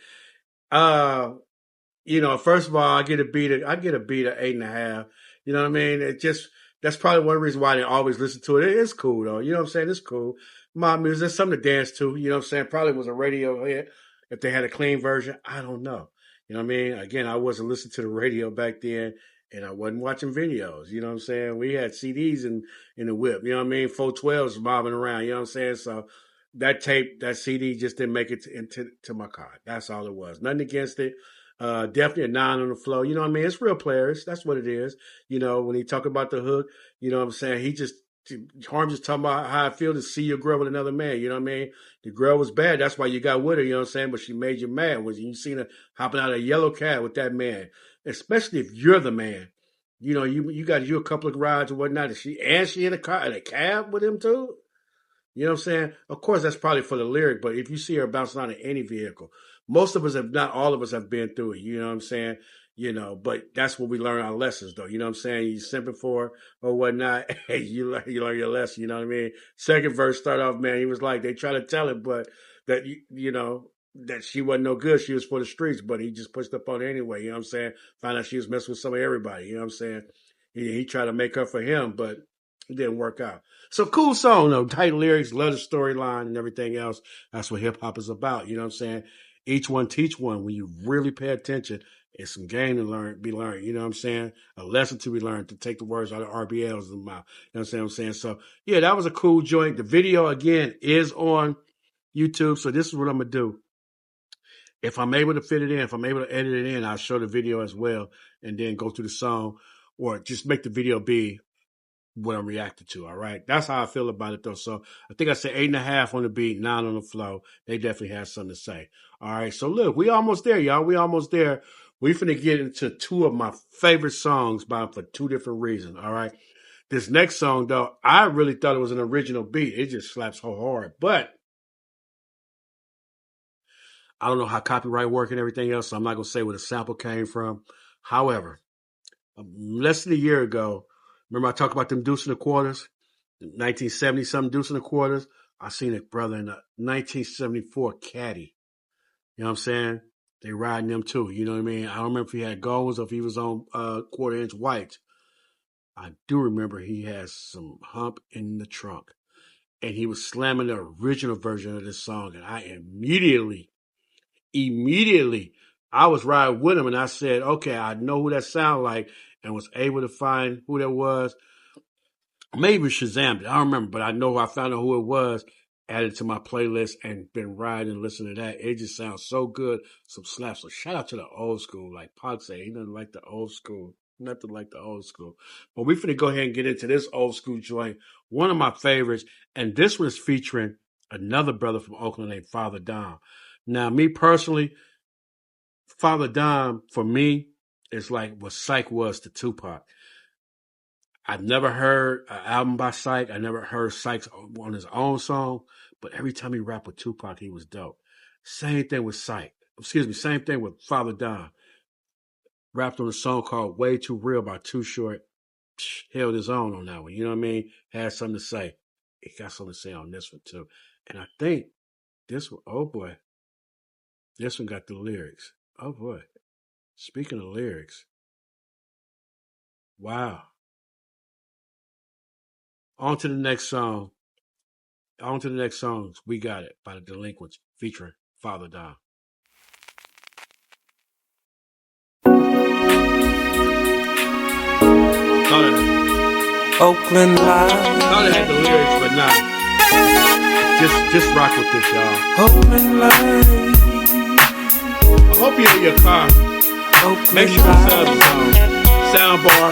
First of all, I get a beat at 8.5. You know what I mean? That's probably one reason why I didn't always listen to it. It is cool though. You know what I'm saying? It's cool. My music, there's something to dance to. You know what I'm saying? Probably was a radio hit if they had a clean version. I don't know. You know what I mean? Again, I wasn't listening to the radio back then, and I wasn't watching videos. You know what I'm saying? We had CDs in the whip. You know what I mean? 412s bobbing around. You know what I'm saying? So that CD just didn't make it into my car. That's all it was. Nothing against it. Definitely a 9 on the flow. You know what I mean? It's real players. That's what it is. You know, when he talk about the hook, you know what I'm saying? Harm just talking about how I feel to see your girl with another man. You know what I mean? The girl was bad. That's why you got with her. You know what I'm saying? But she made you mad when you seen her hopping out of a yellow cab with that man, especially if you're the man. You know, you got you a couple of rides or whatnot. Is she in a cab with him too? You know what I'm saying? Of course, that's probably for the lyric, but if you see her bouncing out of any vehicle, most of us have, not all of us have been through it. You know what I'm saying? But that's where we learn our lessons, though. You know what I'm saying? You simping for her or whatnot, hey, you learn your lesson. You know what I mean? Second verse start off, man. He was like, they try to tell it, but that that she wasn't no good. She was for the streets, but he just pushed up on her anyway. You know what I'm saying? Found out she was messing with some of everybody. You know what I'm saying? He tried to make her for him, but it didn't work out. So cool song though, tight lyrics, love the storyline and everything else. That's what hip hop is about. You know what I'm saying? Each one teach one. When you really pay attention, it's some game to be learned. You know what I'm saying? A lesson to be learned, to take the words out of RBL's mouth. You know what I'm saying? So yeah, that was a cool joint. The video again is on YouTube. So this is what I'm gonna do. If I'm able to fit it in, if I'm able to edit it in, I'll show the video as well and then go through the song, or just make the video be what I'm reacting to. All right. That's how I feel about it though. So I think I said 8.5 on the beat, 9 on the flow. They definitely have something to say. All right. So look, we almost there, y'all. We almost there. We finna get into two of my favorite songs for two different reasons. All right. This next song though, I really thought it was an original beat. It just slaps so hard, but I don't know how copyright work and everything else. So I'm not going to say where the sample came from. However, less than a year ago, remember I talked about them deuce and the quarters? 1970 something deuce and the quarters. I seen it, brother, in a 1974 Caddy. You know what I'm saying? They riding them too. You know what I mean? I don't remember if he had goals or if he was on quarter-inch white. I do remember he has some hump in the trunk. And he was slamming the original version of this song. And I immediately, I was riding with him and I said, okay, I know who that sound like, and was able to find who that was. Maybe Shazammed it. I don't remember, but I know I found out who it was, added to my playlist, and been riding and listening to that. It just sounds so good. Some slaps. So shout out to the old school. Like Pac said, he doesn't like the old school. Nothing like the old school. But we finna go ahead and get into this old school joint. One of my favorites. And this one is featuring another brother from Oakland named Father Dom. Now, me personally, Father Dom, for me, is like what Psych was to Tupac. I've never heard an album by Psych. I never heard Psych on his own song, but every time he rapped with Tupac, he was dope. Same thing with Psych. Same thing with Father Don. Rapped on a song called Way Too Real by Too Short. Held his own on that one. You know what I mean? Had something to say. He got something to say on this one too. And I think this one, oh boy, This one got the lyrics. Oh boy. Speaking of lyrics. Wow. On to the next song. On to the next songs. We Got It by the Delinquents featuring Father Dom. Oakland Live. Thought it had the lyrics, but nah. Just rock with this, y'all. Oakland Live. I hope you're in your car. Oakland Make sure the sound bar,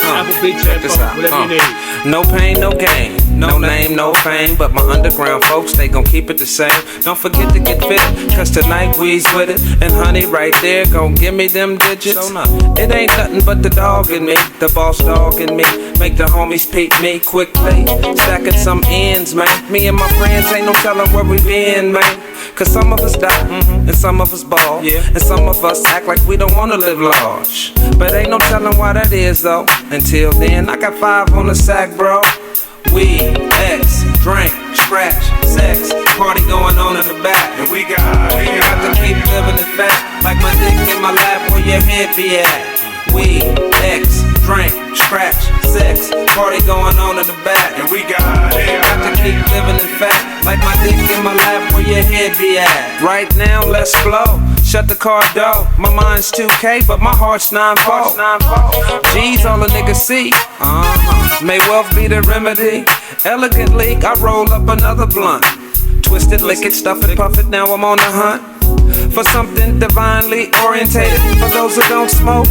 Apple Beats, headphones, whatever you need. No pain, no gain. No name, no fame. But my underground folks, they gon' keep it the same. Don't forget to get fitted, cause tonight we's with it. And honey right there gon' give me them digits. It ain't nothing but the dog in me, the boss dog in me. Make the homies peep me quickly. Stacking some ends, man. Me and my friends ain't no telling where we been, man. Cause some of us die, and some of us ball, and some of us act like we don't wanna live large. But ain't no telling why that is though. Until then, I got 5 on the sack, bro. Weed, X, drink, scratch, sex, party going on in the back. And we got to keep living it fat, like my dick in my lap where your head be at. Weed, X, drink, scratch, sex, party going on in the back. And we got to keep living it fat, like my dick in my lap where your head be at. Right now, let's flow. Shut the car door. My mind's 2K, but my heart's 9-4. G's all a nigga see. May wealth be the remedy. Elegantly, I roll up another blunt. Twist it, lick it, stuff it, puff it. Now I'm on the hunt for something divinely orientated. For those who don't smoke,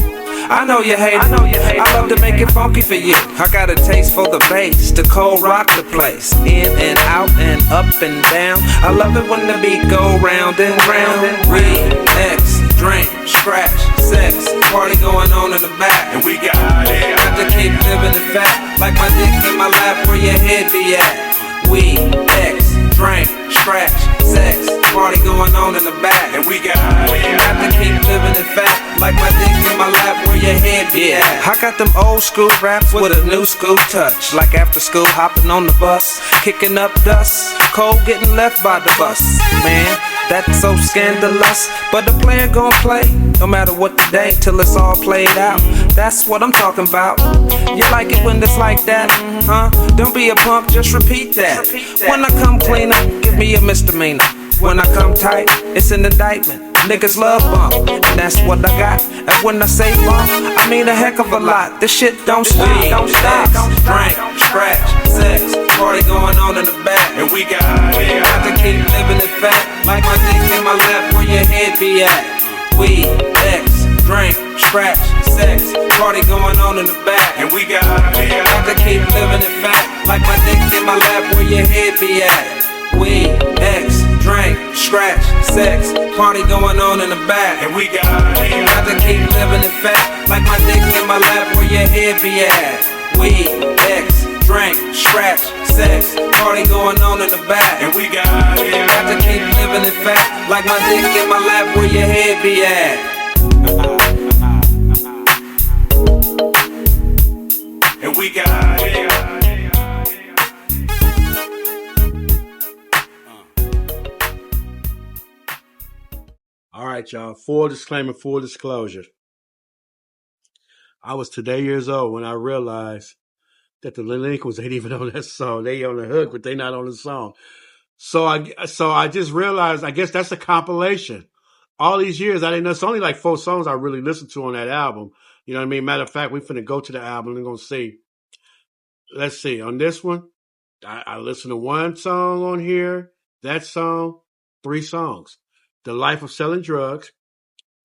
I know you hate it. I love to make it funky for you. I got a taste for the bass, to cold rock the place. In and out and up and down. I love it when the beat go round and round. Weed, X, drink, scratch, sex, party going on in the back. And we got to keep living it fat, like my dick in my lap where your head be at. Weed, X, drink, scratch, sex, party going on in the back. And we got to keep living it fat, like my dick in my lap where your head be at. I got them old school raps with a new school touch. Like after school hopping on the bus, kicking up dust, cold getting left by the bus. Man, that's so scandalous, but the player gon' play, no matter what the day, till it's all played out. That's what I'm talking about. You like it when it's like that, huh? Don't be a punk, just repeat that. When I come cleaner, give me a misdemeanor. When I come tight, it's an indictment. Niggas love bump, and that's what I got. And when I say bump, I mean a heck of a lot. This shit don't stop. Drink, scratch, sex, party going on in the back. And we got to keep living it fat, like my dick in my lap where your head be at. Weed, X, drink, scratch, sex, party going on in the back. And we got to keep living it fat, like my dick in my lap where your head be at. Weed, X, drink, scratch, sex, party going on in the back. And we got to keep living it fat, like my dick in my lap where your head be at. Weed, X, drink, scratch, sex, party going on in the back. And we got to keep living it fat, like my dick in my lap where your head be at. And we got All right, y'all. Full disclaimer, full disclosure. I was today years old when I realized that the Delinquents ain't even on that song. They on the hook, but they not on the song. So I just realized, I guess that's a compilation. All these years, I didn't know. It's only like 4 songs I really listened to on that album. You know what I mean? Matter of fact, we finna go to the album and gonna see. Let's see. On this one, I listened to 1 song on here. That song, 3 songs. The Life of Selling Drugs.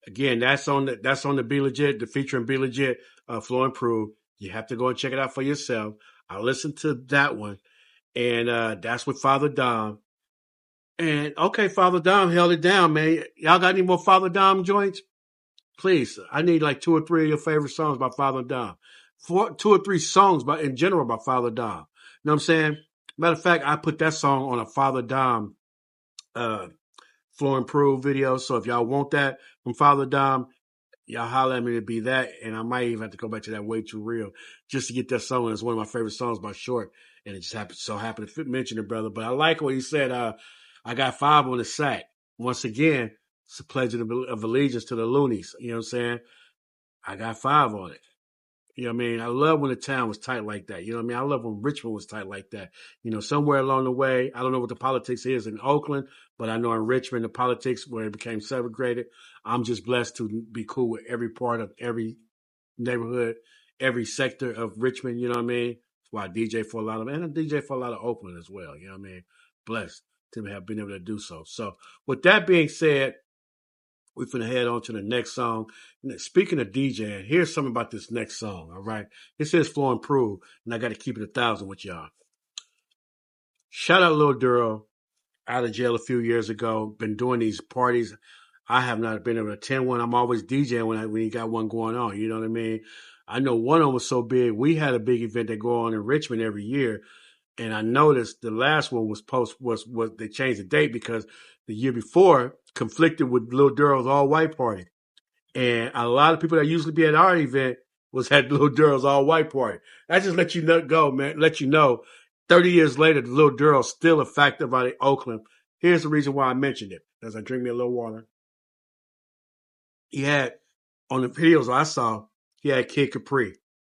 Again, that's on the Be Legit, the featuring Be Legit, Flow and Prove. You have to go and check it out for yourself. I listened to that one, and that's with Father Dom. And okay, Father Dom held it down, man. Y'all got any more Father Dom joints? Please, I need like 2 or 3 of your favorite songs by Father Dom. 2 or 3 songs in general by Father Dom. You know what I'm saying? Matter of fact, I put that song on a Father Dom Flow and Prove video. So if y'all want that from Father Dom, y'all holler at me to be that. And I might even have to go back to that Way Too Real just to get that song. It's one of my favorite songs by Short. And it just happened to mention it, brother. But I like what he said. I got 5 on the sack. Once again, It's a pledge of allegiance to the loonies. You know what I'm saying? I got 5 on it. You know what I mean? I love when the town was tight like that. You know what I mean? I love when Richmond was tight like that. You know, somewhere along the way, I don't know what the politics is in Oakland, but I know in Richmond, the politics where it became segregated. I'm just blessed to be cool with every part of every neighborhood, every sector of Richmond. You know what I mean? That's why I DJ for a lot of, and I DJ for a lot of Oakland as well. You know what I mean? Blessed to have been able to do so. So with that being said, we're finna head on to the next song. Speaking of DJing, here's something about this next song, all right? This is Flow and Prove, and I got to keep it 1,000 with y'all. Shout out Lil Duro, out of jail a few years ago, been doing these parties. I have not been able to attend one. I'm always DJing when he got one going on, you know what I mean? I know one of them was so big. We had a big event that go on in Richmond every year, and I noticed the last one was they changed the date because the year before conflicted with Lil Duro's all-white party. And a lot of people that usually be at our event was at Lil Duro's all-white party. I just let you know, man. Let you know, 30 years later, the Lil Duro's still a factor about Oakland. Here's the reason why I mentioned it. As I drink me a little water. He had, on the videos I saw, he had Kid Capri,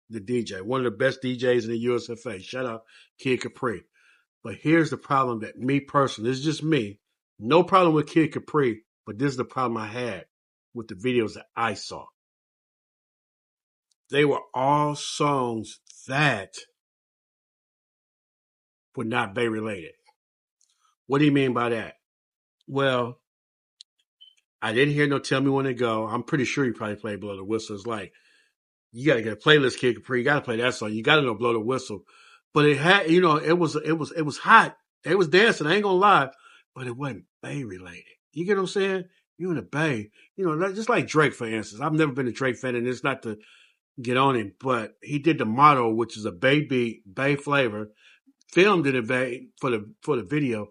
the DJ, one of the best DJs in the USFA. Shout out Kid Capri. But here's the problem that me personally, this is just me, no problem with Kid Capri, but this is the problem I had with the videos that I saw. They were all songs that were not Bay related. What do you mean by that? Well, I didn't hear no Tell Me When to Go. I'm pretty sure you probably played Blow the Whistle. It's like, you got to get a playlist, Kid Capri. You got to play that song. You got to know Blow the Whistle. But it had, you know, it was hot. They was dancing. I ain't gonna lie, but it wasn't Bay related. You get what I'm saying? You in the Bay, you know, just like Drake, for instance. I've never been a Drake fan, and it's not to get on him, but he did the motto, which is a Bay beat, Bay flavor, filmed it in Bay for the video,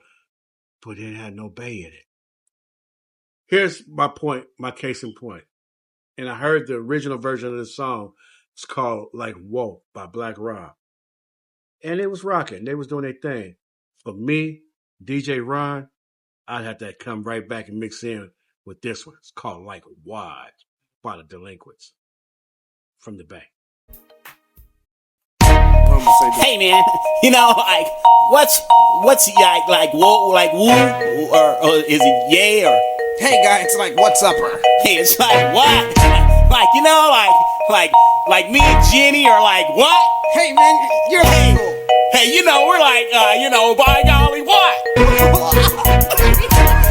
but it had no Bay in it. Here's my point, my case in point. And I heard the original version of the song. It's called like Whoa by Black Rob. And it was rocking. They was doing their thing. For me, DJ Ron, I'd have to come right back and mix in with this one. It's called Like Wide by the Delinquents from the Bay. Hey man, you know, like what's like whoa, like woo, or is it yay, or hey guys, it's like what's upper? Hey, it's like what? Like, you know, like me and Jenny are like what? Hey man, you're cool. Hey, you know, we're like by golly what?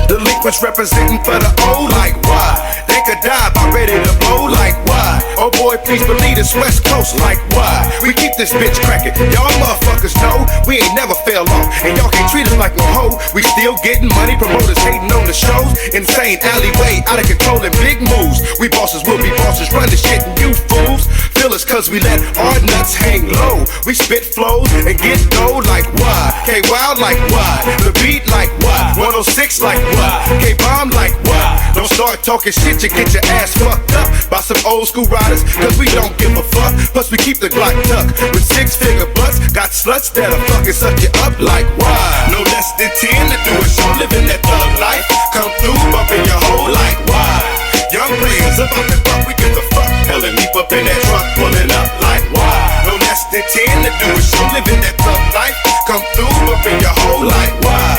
Delinquents representing for the O, like why? They could die by ready to blow, like why? Oh boy, please believe this West Coast, like why? We keep this bitch cracking, y'all motherfuckers know we ain't never fell off, and y'all can't treat us like no hoe. We still getting money, promoters hating on the shows. Insane alleyway, out of control and big moves. We bosses will be bosses, run the shit and you fools feel us cause we let our nuts hang low. We spit flows and get dough, like why? K-Wild, like why? The beat, like why? 106, like why? K-Bomb, like why? Don't start talking shit, you get your ass fucked up by some old school riders, cause we don't give a fuck. Plus we keep the Glock tucked with 6-figure butts. Got sluts that'll fucking suck you up, like why? No less than 10 to do a show, living that thug life. Come through, bumping your hole, like why? Young players about to fuck, we give the fuck. Hella leap up in that truck, pulling up, like why? No less than 10 to do a show, living that thug life. Come through, bumping your hole, like why?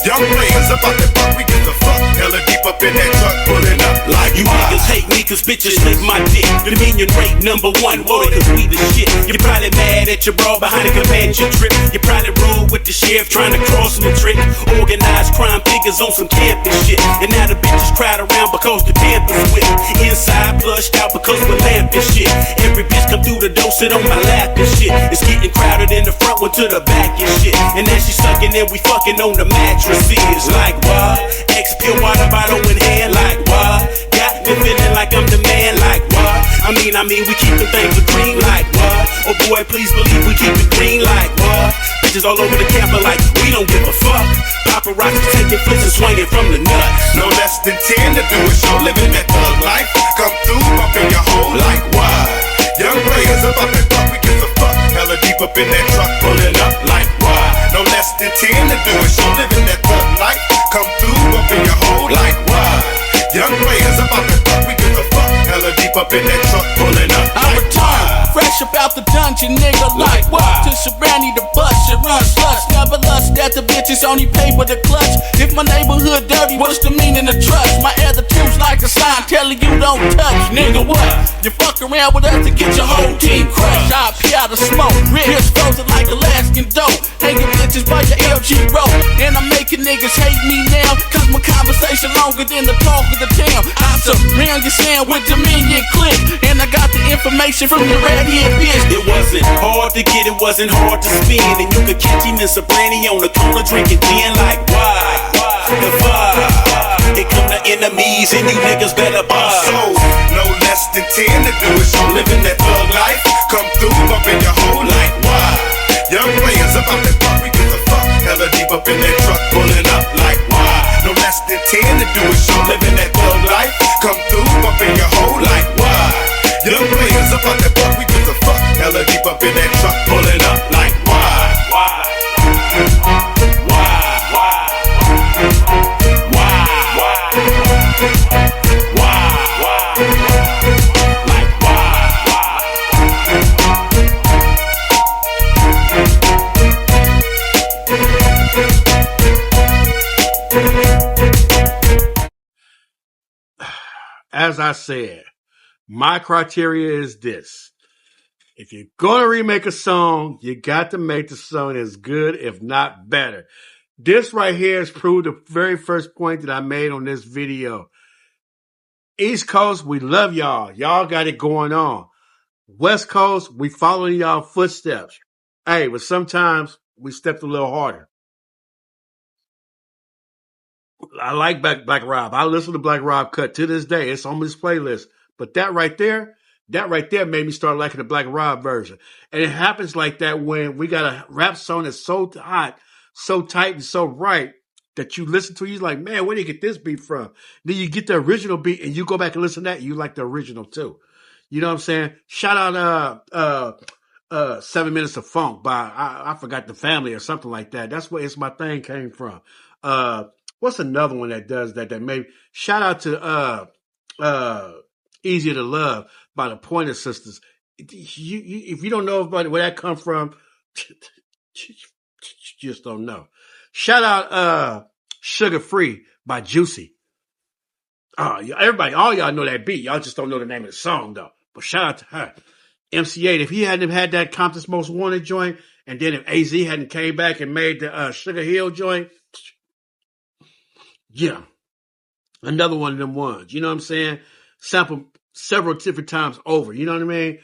Young players about to fuck, we give the fuck. Hella deep up in that truck, pulling up, like you niggas hate me cause bitches lick my dick. Dominion rate number 1, want it cause we the shit. You're probably mad at your bra behind a convention trip. You probably roll with the sheriff trying to cross the trick. Organized crime figures on some campus shit. And now the bitches crowd around because the campus whip. Inside flushed out because we're lamping shit. Every bitch come through the door, sit on my lap and shit. It's getting crowded in the front, one to the back and shit. And now she sucking and we fucking on the mattresses. Like what? X-Pill water bottle in hand, like what? Got me feeling like I'm the man, like what? I mean, we keep the things green, like what? Oh boy, please believe we keep it green, like what? Bitches all over the camper like we don't give a fuck. Paparazzi taking flips and swinging from the nuts. No less than 10 to do a show, living that thug life. Come through, bumping your hole, like why? Young players about to fuck, we give a fuck. Hella deep up in that truck, pulling up, like why? No less than 10 to do a show, living that thug life. Come through, bumping your hole, like why? deep up in that truck pulling up. I return, fresh up out the dungeon, nigga. Like what? To Shabani the bus, you run slush. Never lust that the bitches only pay for the clutch. If my neighborhood dirty, what's the meaning of trust? My attitude's like a sign telling you don't touch, nigga. What? You fuck around with us to get your whole team crushed. I pee out of smoke, ribs frozen like Alaskan dope. Hanging bitches by your LG rope. And I'm making niggas hate me now, cause my conversation longer than the talk of the town. I surround your sound with Dominion click, and I got the information from the redhead bitch. It wasn't hard to get, it wasn't hard to spin, and you could catch him in Soprani on the corner drinking gin. Like why? The vibe. It come to enemies and you niggas better buy. So, no less than 10 to do it, so living that thug life. Come through, bumping your whole life. Why? Young players about that fuck, we get the fuck hella deep up in that truck, pulling up like why? No less than 10 to do it, so living that thug life. Come through, bumping your whole life. Why? Young players about that fuck, we get the fuck hella deep up in that truck, pulling up like why? Why? Why? As I said, my criteria is this. If you're going to remake a song, you got to make the song as good, if not better. This right here has proved the very first point that I made on this video. East Coast, we love y'all. Y'all got it going on. West Coast, we following y'all footsteps. Hey, but sometimes we stepped a little harder. I like Black Rob. I listen to Black Rob Cut to this day. It's on this playlist. But that right there made me start liking the Black Rob version. And it happens like that when we got a rap song that's so hot, so tight, and so right that you listen to it, you're like, man, where did you get this beat from? Then you get the original beat and you go back and listen to that, you like the original too. You know what I'm saying? Shout out 7 Minutes of Funk by I forgot the family or something like that. That's where It's My Thing came from. What's another one that does that maybe shout out to Easier to Love by the Pointer Sisters. If you don't know about where that come from, you just don't know. Shout out Sugar Free by Juicy. Everybody, all y'all know that beat. Y'all just don't know the name of the song though. But shout out to her. MC8, if he hadn't have had that Compton's Most Wanted joint, and then if AZ hadn't came back and made the Sugar Hill joint, yeah, another one of them ones. You know what I'm saying? Sample several different times over. You know what I mean?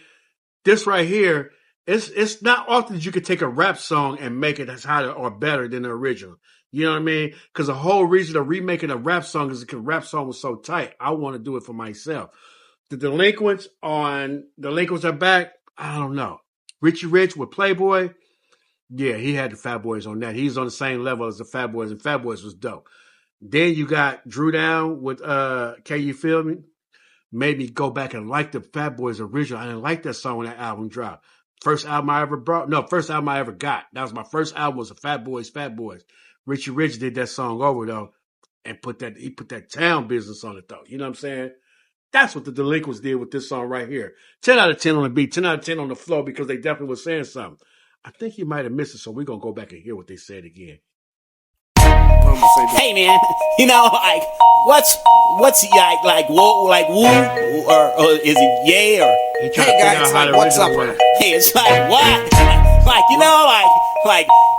This right here, it's not often that you could take a rap song and make it as hot or better than the original. You know what I mean? Because the whole reason of remaking a rap song is because the rap song was so tight. I want to do it for myself. The Delinquents Are Back. I don't know. Richie Rich with Playboy. Yeah, he had the Fat Boys on that. He's on the same level as the Fat Boys, and Fat Boys was dope. Then you got Drew Down with Can You Feel Me? Made me go back and like the Fat Boys original. I didn't like that song when that album dropped. First album I ever got. That was my first album was the Fat Boys. Richie Rich did that song over though, and he put that town business on it though. You know what I'm saying? That's what the Delinquents did with this song right here. 10 out of 10 on the beat, 10 out of 10 on the flow because they definitely was saying something. I think you might have missed it, so we're going to go back and hear what they said again. Hey man, you know, like what's like woo or is it yeah or He trying to figure out how to what's up? hey, it's like what? Like you know,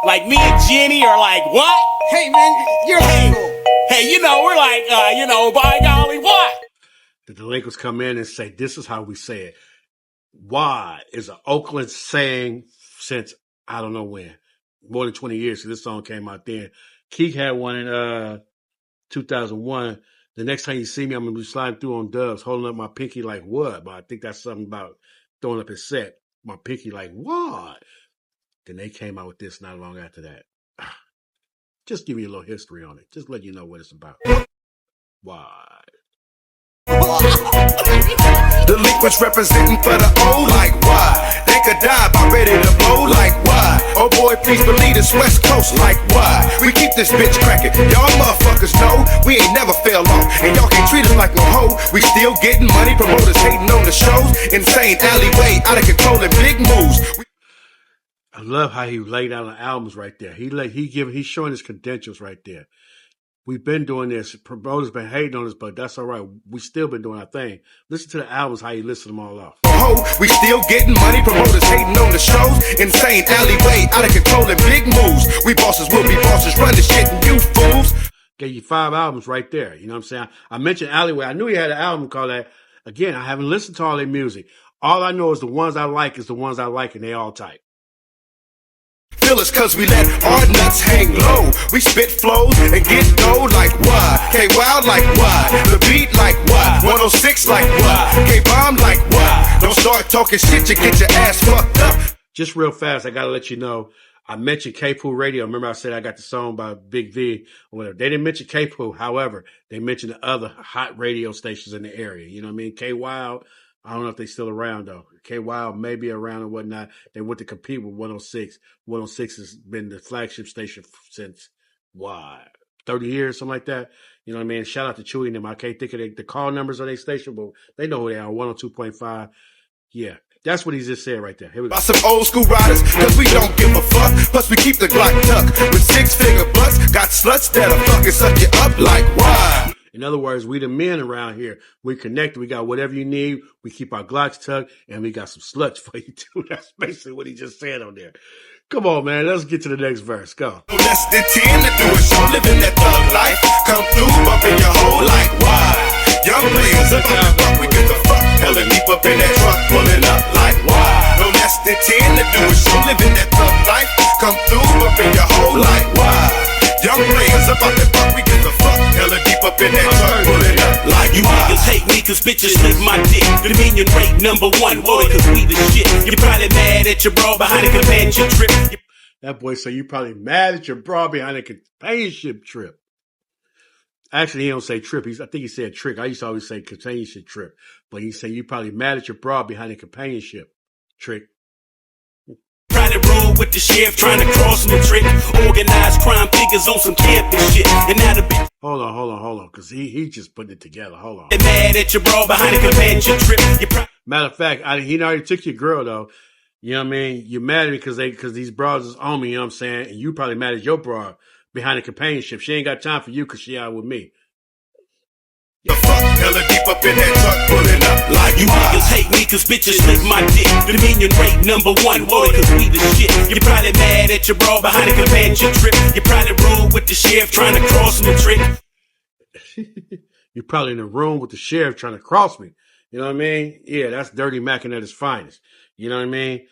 like me and Jenny are like what? Hey man, you're cool. Hey, you know, we're like by golly what? The Delinquents come in and say, this is how we say it. Why is an Oakland saying since I don't know when, more than 20 years, because this song came out then. Keek had one in 2001. The next time you see me, I'm going to be sliding through on Dubs, holding up my pinky like what? But I think that's something about throwing up his set. My pinky like what? Then they came out with this not long after that. Just give you a little history on it. Just let you know what it's about. Why? Delinquents representing for the old, like why? They could die about ready to blow, like why? Oh boy, please believe this West Coast, like why? We keep this bitch cracking, y'all motherfuckers know we ain't never fell off, and y'all can't treat us like no hoe. We still getting money, promoters hating on the the shows, insane alleyway, out of control and big moves. I love how he laid out the albums right there. He's showing his credentials right there. We've been doing this. Promoters been hating on us, but that's all right. We still been doing our thing. Listen to the albums, how he listed them all off. We still getting money, promoters hating on the shows. Insane alleyway, out of control and big moves. We bosses will be bosses, run the shit and you fools. Gave you 5 albums right there. You know what I'm saying? I mentioned Alleyway. I knew he had an album called that. Again, I haven't listened to all their music. All I know is the ones I like is the ones I like, and they all tight. Feel us cause we let our nuts hang low. We spit flows and get dough like what? K-Wild like what? The beat like what? 106 like what? K-Bomb like what? Don't start talking shit, you get your ass fucked up. Just real fast, I gotta let you know, I mentioned K-Poo Radio. Remember I said I got the song by Big V or whatever. They didn't mention K-Poo. However, they mentioned the other hot radio stations in the area. You know what I mean? K-Wild, I don't know if they're still around though. K-Wild may be around and whatnot. They went to compete with 106. 106 has been the flagship station since, 30 years, something like that. You know what I mean? Shout out to Chewy and them. I can't think of the call numbers on their station, but they know who they are, 102.5. Yeah. That's what he just said right there. Here we go. By some old school riders, cause we don't give a fuck. Plus we keep the Glock tucked with 6-figure butts. Got sluts that'll fucking suck you up like why? In other words, we the men around here. We connected. We got whatever you need. We keep our Glocks tucked, and we got some sluts for you too. That's basically what he just said on there. Come on, man. Let's get to the next verse. Go. Less than 10 to do it, show living that thug life. Come through, bumping your whole like why? Young players up on the fuck, we get the fuck. Hella deep up in that truck, pulling up like why? No less than 10 to do it, show living that thug life. Come through, bumping your whole like why? Young players up on the fuck, we get the fuck. Hella deep up in that truck, pulling up like you why? niggas hate me cause bitches lick my dick. The Dominion rate #1, boy, cause we the shit. You're probably mad at your bra behind a companionship trip. That boy said you probably mad at your bra behind a companionship trip. Actually, he don't say trip. I think he said trick. I used to always say companionship trip. But he said you probably mad at your bra behind a companionship trick. Probably roll with the sheriff trying to cross him a trick. Organized crime figures on some campus shit. And now the bitch. Hold on. Because he just putting it together. Hold on. Mad at your bra behind a companionship trip. Matter of fact, he already took your girl, though. You know what I mean? You're mad at me because these bras is on me, you know what I'm saying? And you probably mad at your bra behind a companionship. She ain't got time for you because she out with me. The fuck, hella deep up in that truck, pulling up like you niggas hate me cause bitches lick my dick. The Dominion rate #1, boy, cause we the shit. You're probably mad at your bra behind a companionship trip. You probably roll with the sheriff trying to cross me trick. You're probably in the room with the sheriff trying to cross me. You know what I mean? Yeah, that's Dirty Mackin at his finest. You know what I mean?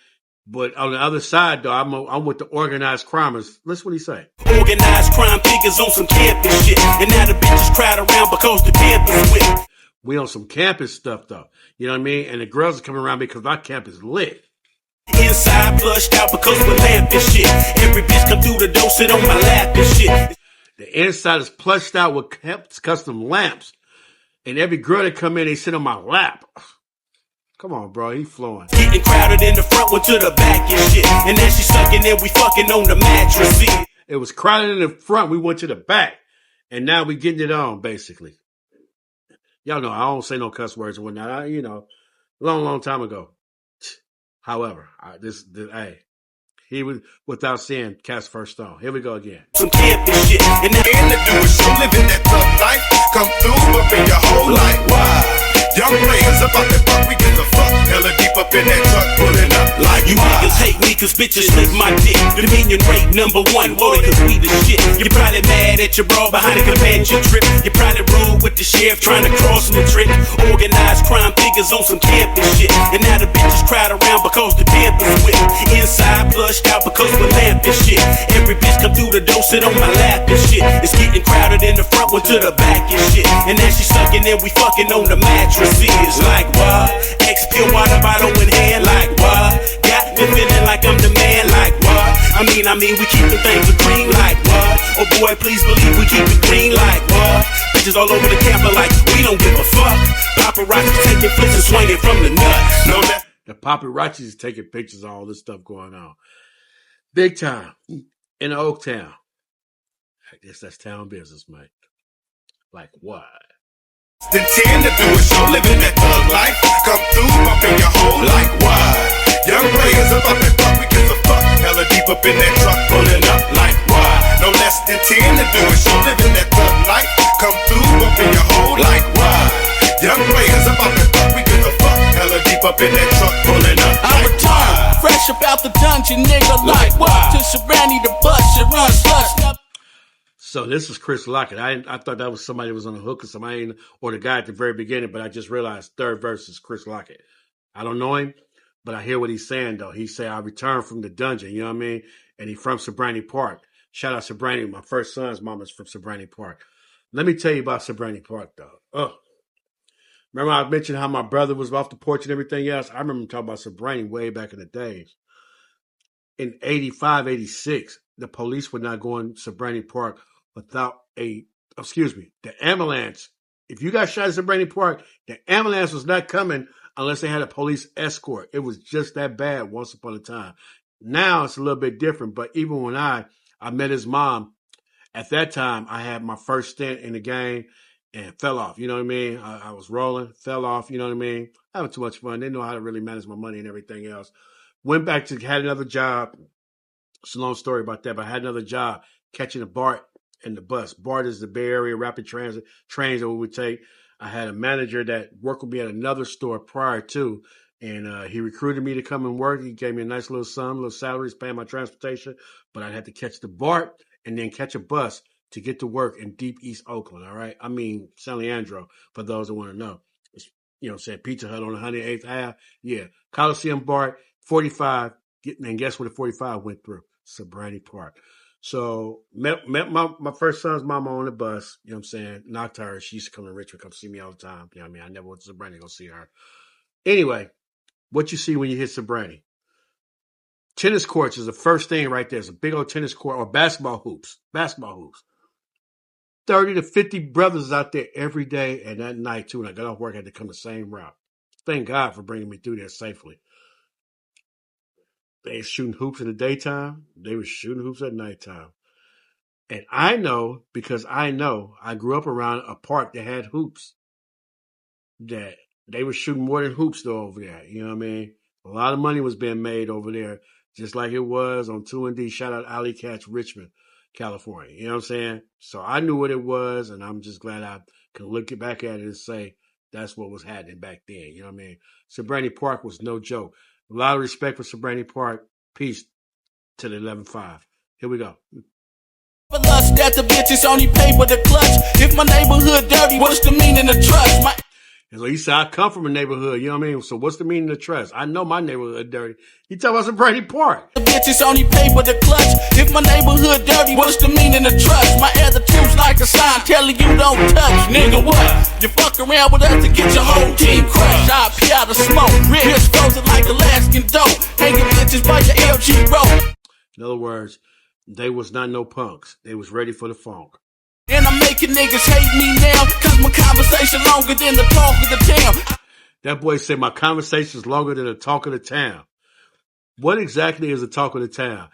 But on the other side, though, I'm with the organized crimers. Listen what he say. Organized crime figures on some campus shit. And now the bitches crowd around because the campus with. We on some campus stuff, though. You know what I mean? And the girls are coming around because our camp is lit. Inside flushed out because we're lamping shit. Every bitch come through the door, sit on my lap and shit. The inside is plushed out with custom lamps. And every girl that come in, they sit on my lap. Come on, bro, he flowing. Getting crowded in the front, went to the back and shit. And then she sucking and we fucking on the mattress seat. It was crowded in the front, we went to the back. And now we getting it on, basically. Y'all know, I don't say no cuss words and whatnot. Long time ago. However, hey. He was, without saying, cast first stone. Here we go again. Some campus shit. And the do is show living that tough life. Come through up in your whole life. Why? Young players about the fuck, we get the fuck. Hella deep up in that truck, pulling up like you niggas hate me cause bitches lick my dick. The Dominion rate #1, boy, cause we the shit. You're probably mad at your bra behind a companionship trip. You probably roll with the sheriff trying to cross him a trick. Organized crime figures on some campus shit. And now the bitches crowd around because the campus with. Inside flushed out because we're lamping shit. Every bitch come through the door, sit on my lap and shit. It's getting crowded in the front, went to the back and shit. And now she sucking and we fucking on the mattress. Is like what? X-Pure water bottle in hand like what? Got me feeling like I'm the man like what? I mean we keep the things green like what? Oh boy, please believe we keep it green like what? Bitches all over the camera like we don't give a fuck. Paparazzi taking flicks and swinging from the nuts. No, the paparazzi is taking pictures of all this stuff going on. Big time. In Oak Town. I guess that's town business, mate. Like what? Then 10 to do a show, living that thug life. Come through, bumping your hole like wide. Young players about that fuck, we give a fuck. Hella deep up in that truck, pulling up like wide. No less than 10 to do a show, living that thug life. Come through, bumping your hole like wide. Young players about that fuck, we give a fuck. Hella deep up in that truck, pulling up like wide. Fresh about the dungeon, nigga, like what? To Sabrani the bus, you run slush. So this is Chris Lockett. I thought that was somebody that was on the hook or somebody, or the guy at the very beginning, but I just realized third verse is Chris Lockett. I don't know him, but I hear what he's saying though. He say I returned from the dungeon, you know what I mean? And he from Sabrani Park. Shout out Sabrani. My first son's mama's from Sabrani Park. Let me tell you about Sabrani Park though. Remember I mentioned how my brother was off the porch and everything else? I remember talking about Sabrani way back in the days. In 85, 86, the police would not go in Sabrani Park without the ambulance. If you got shot at Sabrani Park, the ambulance was not coming unless they had a police escort. It was just that bad once upon a time. Now it's a little bit different, but even when I met his mom, at that time I had my first stint in the game and fell off, you know what I mean? I was rolling, fell off, you know what I mean? Having too much fun. Didn't know how to really manage my money and everything else. Went back to, had another job. It's a long story about that, but I had another job catching a BART and the bus. BART is the Bay Area Rapid Transit trains that we would take. I had a manager that worked with me at another store prior to, and he recruited me to come and work. He gave me a nice little sum, little salaries, paying my transportation, but I'd have to catch the BART and then catch a bus to get to work in deep East Oakland, all right? I mean, San Leandro, for those that want to know. It's, you know what I'm saying, Pizza Hut on 108th Ave. Yeah, Coliseum BART, 45, and guess what the 45 went through? Sabrani Park. So met my first son's mama on the bus, you know what I'm saying? Knocked her. She used to come to Richmond, come see me all the time. You know what I mean? I never went to Sabrani to go see her. Anyway, what you see when you hit Sabrani? Tennis courts is the first thing right there. It's a big old tennis court or basketball hoops. 30 to 50 brothers out there every day, and that night too, when I got off work, I had to come the same route. Thank God for bringing me through there safely. They shooting hoops in the daytime. They were shooting hoops at nighttime. And I know, because I grew up around a park that had hoops. That they were shooting more than hoops though over there. You know what I mean? A lot of money was being made over there, just like it was on 2&D. Shout out Alley Cats, Richmond, California. You know what I'm saying? So I knew what it was, and I'm just glad I could look back at it and say that's what was happening back then. You know what I mean? Sabrani Park was no joke. A lot of respect for Sabrani Park. Peace to the 11-5. Here we go. But lust that the bitches only pay with a clutch. If my neighborhood dirty, what's the meaning of trust? And so he said, I come from a neighborhood, you know what I mean? So what's the meaning of trust? I know my neighborhood dirty. He talking about Sabrani Park. The bitches only pay with a clutch. If my neighborhood dirty, what's the meaning of trust? My attitude's like a sign telling you don't touch. Nigga, what? You fuck around with us to get your whole team crushed. I pee out of smoke. Wrist frozen like Alaskan dope. Hanging bitches by your LG rope. In other words, they was not no punks. They was ready for the funk. And I'm making niggas hate me now, cause my conversation longer than the talk of the town. That boy said my conversation is longer than the talk of the town. What exactly is the talk of the town?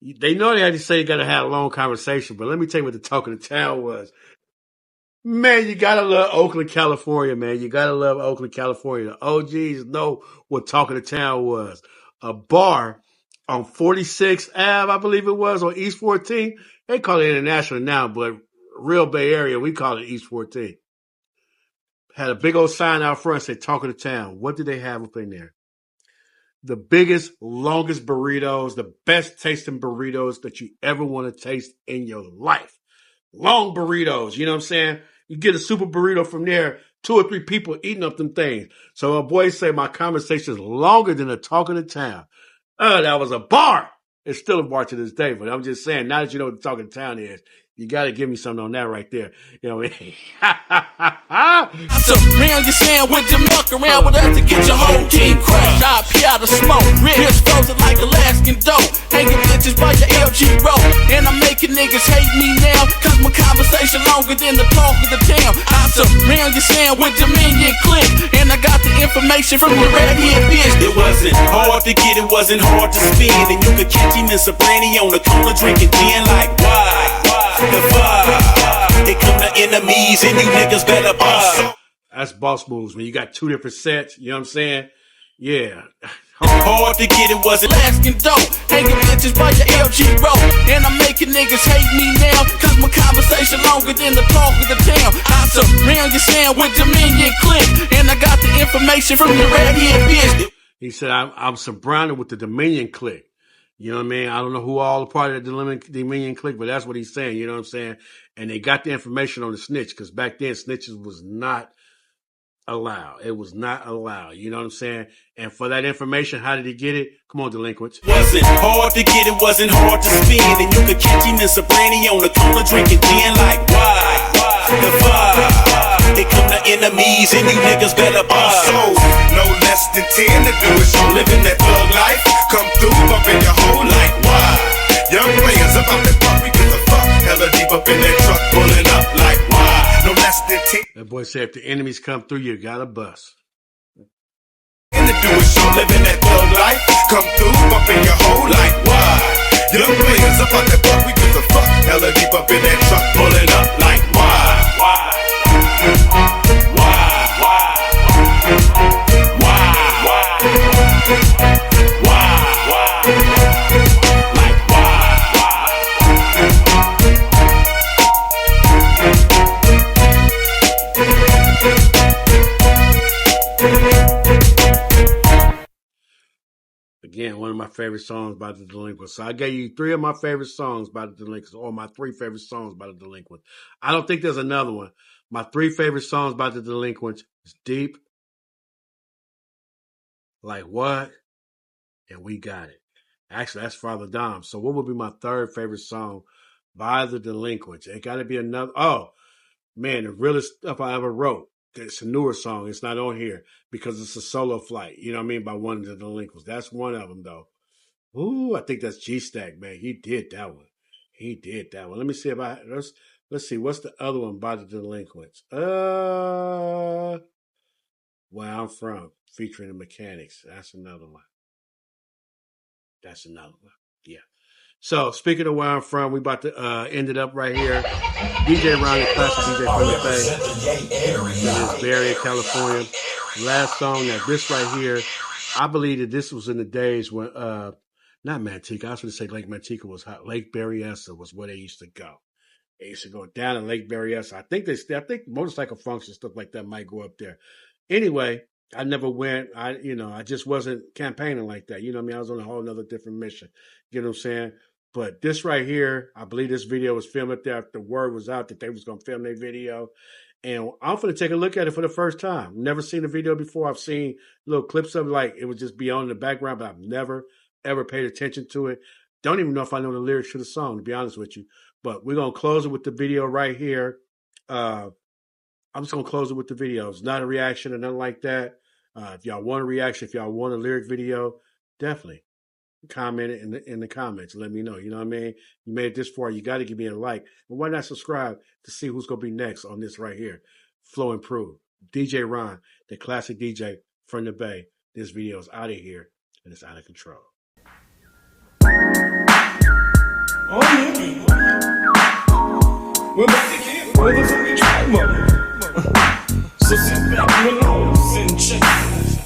They know they had to say you gotta have a long conversation, but let me tell you what the talk of the town was. Man, you gotta love Oakland, California, man. You gotta love Oakland, California. The OGs know what talk of the town was. A bar on 46th Ave, I believe it was, on East 14th. They call it International now, but real Bay Area, we call it East 14th. Had a big old sign out front said, talk of the town. What did they have up in there? The biggest, longest burritos, the best tasting burritos that you ever want to taste in your life. Long burritos, you know what I'm saying? You get a super burrito from there, 2 or 3 people eating up them things. So a boy say my conversation is longer than the talk of the town. That was a bar. It's still a bar to this day, but I'm just saying, now that you know what the talk of the town is, you got to give me something on that right there. You know what I mean? So round your sand with them, fuck around with us to get your whole team crushed. I pee out of smoke. Wrist frozen like Alaskan dope. Hanging bitches by your LG rope. And I'm making niggas hate me now, cause my conversation longer than the talk of the town. I surround your sand with Dominion click. And I got the information from the redhead bitch. It wasn't hard to get, it wasn't hard to spin. And you could catch him in Sabrani on the corner drinking gin like why? The vibe. They come to enemies and you niggas better bust. That's boss moves when you got two different sets. You know what I'm saying? Yeah. Hard to get it, wasn't asking dope, hanging bitches by your LG road. And I'm making niggas hate me now, cause my conversation longer than the talk of the town. I surround your sound with Dominion click, and I got the information from the radio bitch. He said, I'm surrounded with the Dominion clique. You know what I mean? I don't know who all part of the Dominion clique, but that's what he's saying. You know what I'm saying? And they got the information on the snitch, because back then snitches was not allowed. It was not allowed. You know what I'm saying? And for that information, how did he get it? Come on, delinquents. Wasn't hard to get it, wasn't hard to spin. And you could catch him in Soprani on the corner drinking gin like why? The vibe. They come to enemies and you niggas better buy. Also, no less than 10 to do it. So living that thug life, come through, bumping your whole life. Why? Young players about that fuck, we get the fuck hella deep up in that truck, pulling up like why? No less than 10. That boy said, if the enemies come through, you gotta bust. And to do it, so living that thug life, come through, bumping your whole life. Why? Young players about that fuck, we get the fuck hella deep up in that truck, pulling up like why? Why? Again, one of my favorite songs by the Delinquents. So I gave you 3 of my favorite songs by the Delinquents, or my 3 favorite songs by the Delinquents. I don't think there's another one. My 3 favorite songs by the Delinquents is Deep, Like What, and We Got It. Actually, that's Father Dom. So what would be my 3rd favorite song by the Delinquents? It got to be another. Oh, man, the realest stuff I ever wrote. It's a newer song. It's not on here because it's a solo flight. You know what I mean? By one of the Delinquents. That's one of them, though. Ooh, I think that's G-Stack, man. He did that one. He did that one. Let me see if let's see. What's the other one by the Delinquents? Where I'm From, featuring the Mechanics. That's another one. That's another one. Yeah. So, speaking of where I'm from, we about to end it up right here. DjRon-TheClassicDjFromTheBay. This is Bay Area, California. Last song, this right here, I believe that this was in the days when, not Manteca, I was going to say Lake Manteca was hot. Lake Berryessa was where they used to go. They used to go down in Lake Berryessa. I think motorcycle function, stuff like that might go up there. Anyway, I never went. I just wasn't campaigning like that. You know what I mean? I was on a whole nother different mission. You know what I'm saying? But this right here, I believe this video was filmed up there after the word was out that they was going to film their video. And I'm going to take a look at it for the first time. Never seen the video before. I've seen little clips of it, like it would just be on in the background, but I've never, ever paid attention to it. Don't even know if I know the lyrics to the song, to be honest with you. But we're going to close it with the video right here. I'm just going to close it with the video. It's not a reaction or nothing like that. If y'all want a reaction, if y'all want a lyric video, definitely comment it in the comments. Let me know. You know what I mean? You made it this far, you got to give me a like. And why not subscribe to see who's going to be next on this right here? Flow and Prove. DJ Ron, the classic DJ from the Bay. This video is out of here and it's out of control. Oh yeah. Well, back again, motherfucking track mother. So sit back, relax, and check.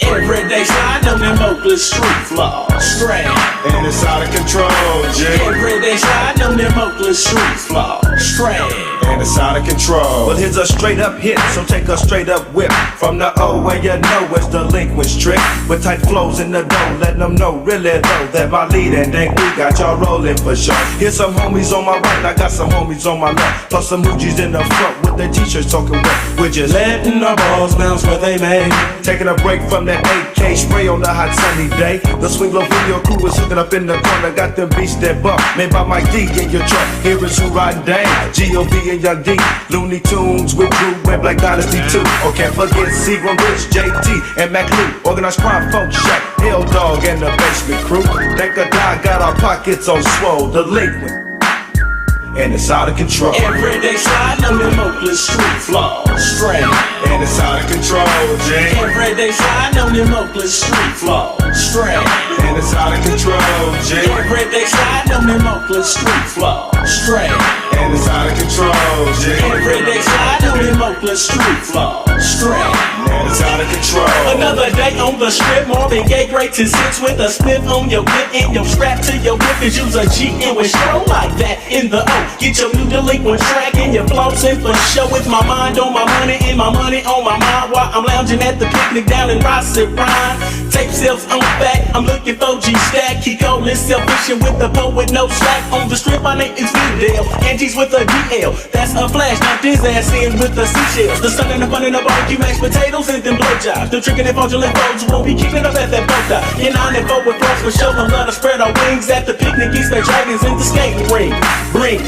Every day sliding on them Oakland street floors, straight. And it's out of control, Jay. Every day sliding on them Oakland street floors, straight. And it's out of control. Well, here's a straight up hit, so take a straight up whip. From the O where you know it's Delinquents trick. With tight flows in the dough, letting them know really though that my lead and dang we got y'all rolling for sure. Here's some homies on my right, I got some homies on my left. Plus some Hoogies in the front with their t-shirts talking wet. We're just letting our balls bounce where they may. Taking a break from that AK spray on the hot sunny day. The Swing Low video crew is hooking up in the corner. Got them beats that buck, made by Mike D in your truck. Here is who riding dang, G.O.V. and Young D. Looney Tunes with Drew and Black Dynasty too. Oh, can't forget Seagram Rich, JT and Mac Lou. Organized crime, Funk Shack, Hell Dog and the Basement Crew. Thank a die, got our pockets on swole. Delinquent. And it's out of control. Every day sliding on them Oakland street floors, straight. And it's out of control, Jay. Every day sliding on them Oakland street floors, straight. And it's out of control, Jay. Every day sliding on them Oakland street floors, straight. and it's out of control, G. Everyday slide on them Oakland street floor. Straight. And it's out of control. Another day on the strip, Marvin Gaye great to six with a split on your whip and your strap to your whip. Cause you's a G and we stroll like that in the O. Get your new delinquent track and your flossing for show. With my mind on my money and my money on my mind while I'm lounging at the picnic down in Rosset Rhine. Tape sales on back, I'm looking for G-Stack. He calling self-fiction with the po with no slack. On the strip, my name is Vidal, and G's with a DL. That's a flash, knocked his ass in with the seashells. The sun and the fun and the barbecue, mashed potatoes and them blowjobs. The trickin' and fraudulent folks won't be keeping up at that boat dock. And on and forward with folks for show, I'm gonna spread our wings at the picnic. Expect dragons in the skating ring. Rings.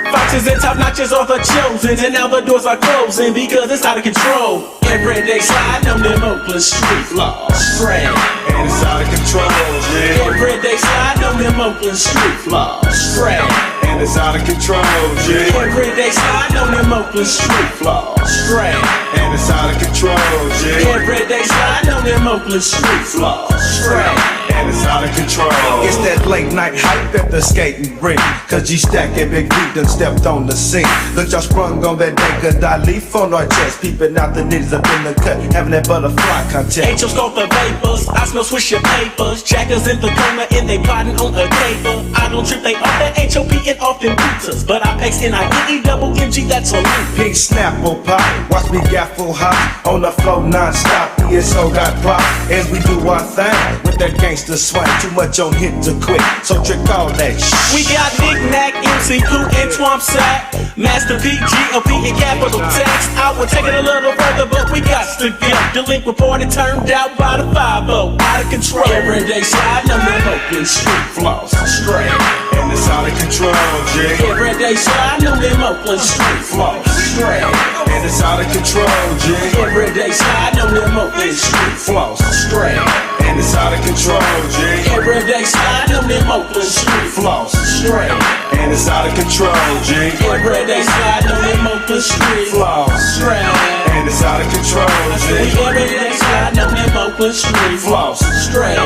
Foxes and top notches are the chosen, and now the doors are closing because it's out of control. Everyday slide on them Oakland street floors. Straight. And it's out of control, G. Everyday slide on them Oakland street floors. Straight. And it's out of control, G. Everyday slide on them Oakland street floors. Straight. And it's out of control, G. Everyday slide on them Oakland street floors. Straight. And it's out of control. It's that late night hype at the skating rink. Cause G-Stack and Big B done stepped on the scene. Look, y'all sprung on that day, cause I leaf on our chest. Peeping out the nitties up in the cut, having that butterfly contest. Ain't your scope the vapors, I smell swisher papers. Jackers in the corner and they plotting on a table. I don't trip, they off that HOP and often beaters. But I packs N-I-E-double-N-G, that's a loop. Pink Snapple pop, watch me gaffle hop on the floor non-stop. ESO got pop as we do our thing with that gangster swing. Too much on hit to quit, so trick all that shit. We got Nick Nack, MC Pooh, and Twomp Sack, Master P, G-O-P, and capital text. I would take it a little further, but we got to go. Delinquent party turned out by the 5-0, out of control. Everyday slide on them Oakland street floors. Straight. And it's out of control, G. Everyday slide on them Oakland street floors. Straight. And it's out of control, G. Everyday slide on them Oakland street floors. Straight. And it's out of control, G. Everyday slide on them Oakland street floors. Straight. And it's out of control, G. Everyday slide on them Oakland street floors. Straight. And it's out of control, G. Everyday slide on them Oakland street floors. Straight.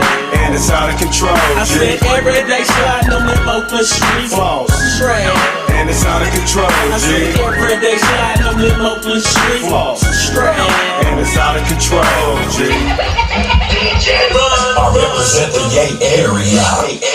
And it's out of control, I G. said everyday slide on them Oakland street floors. Straight. And it's out of control, I G. said everyday slide on them Oakland street floors. Straight. And it's out of control, G. I represent the Yay area.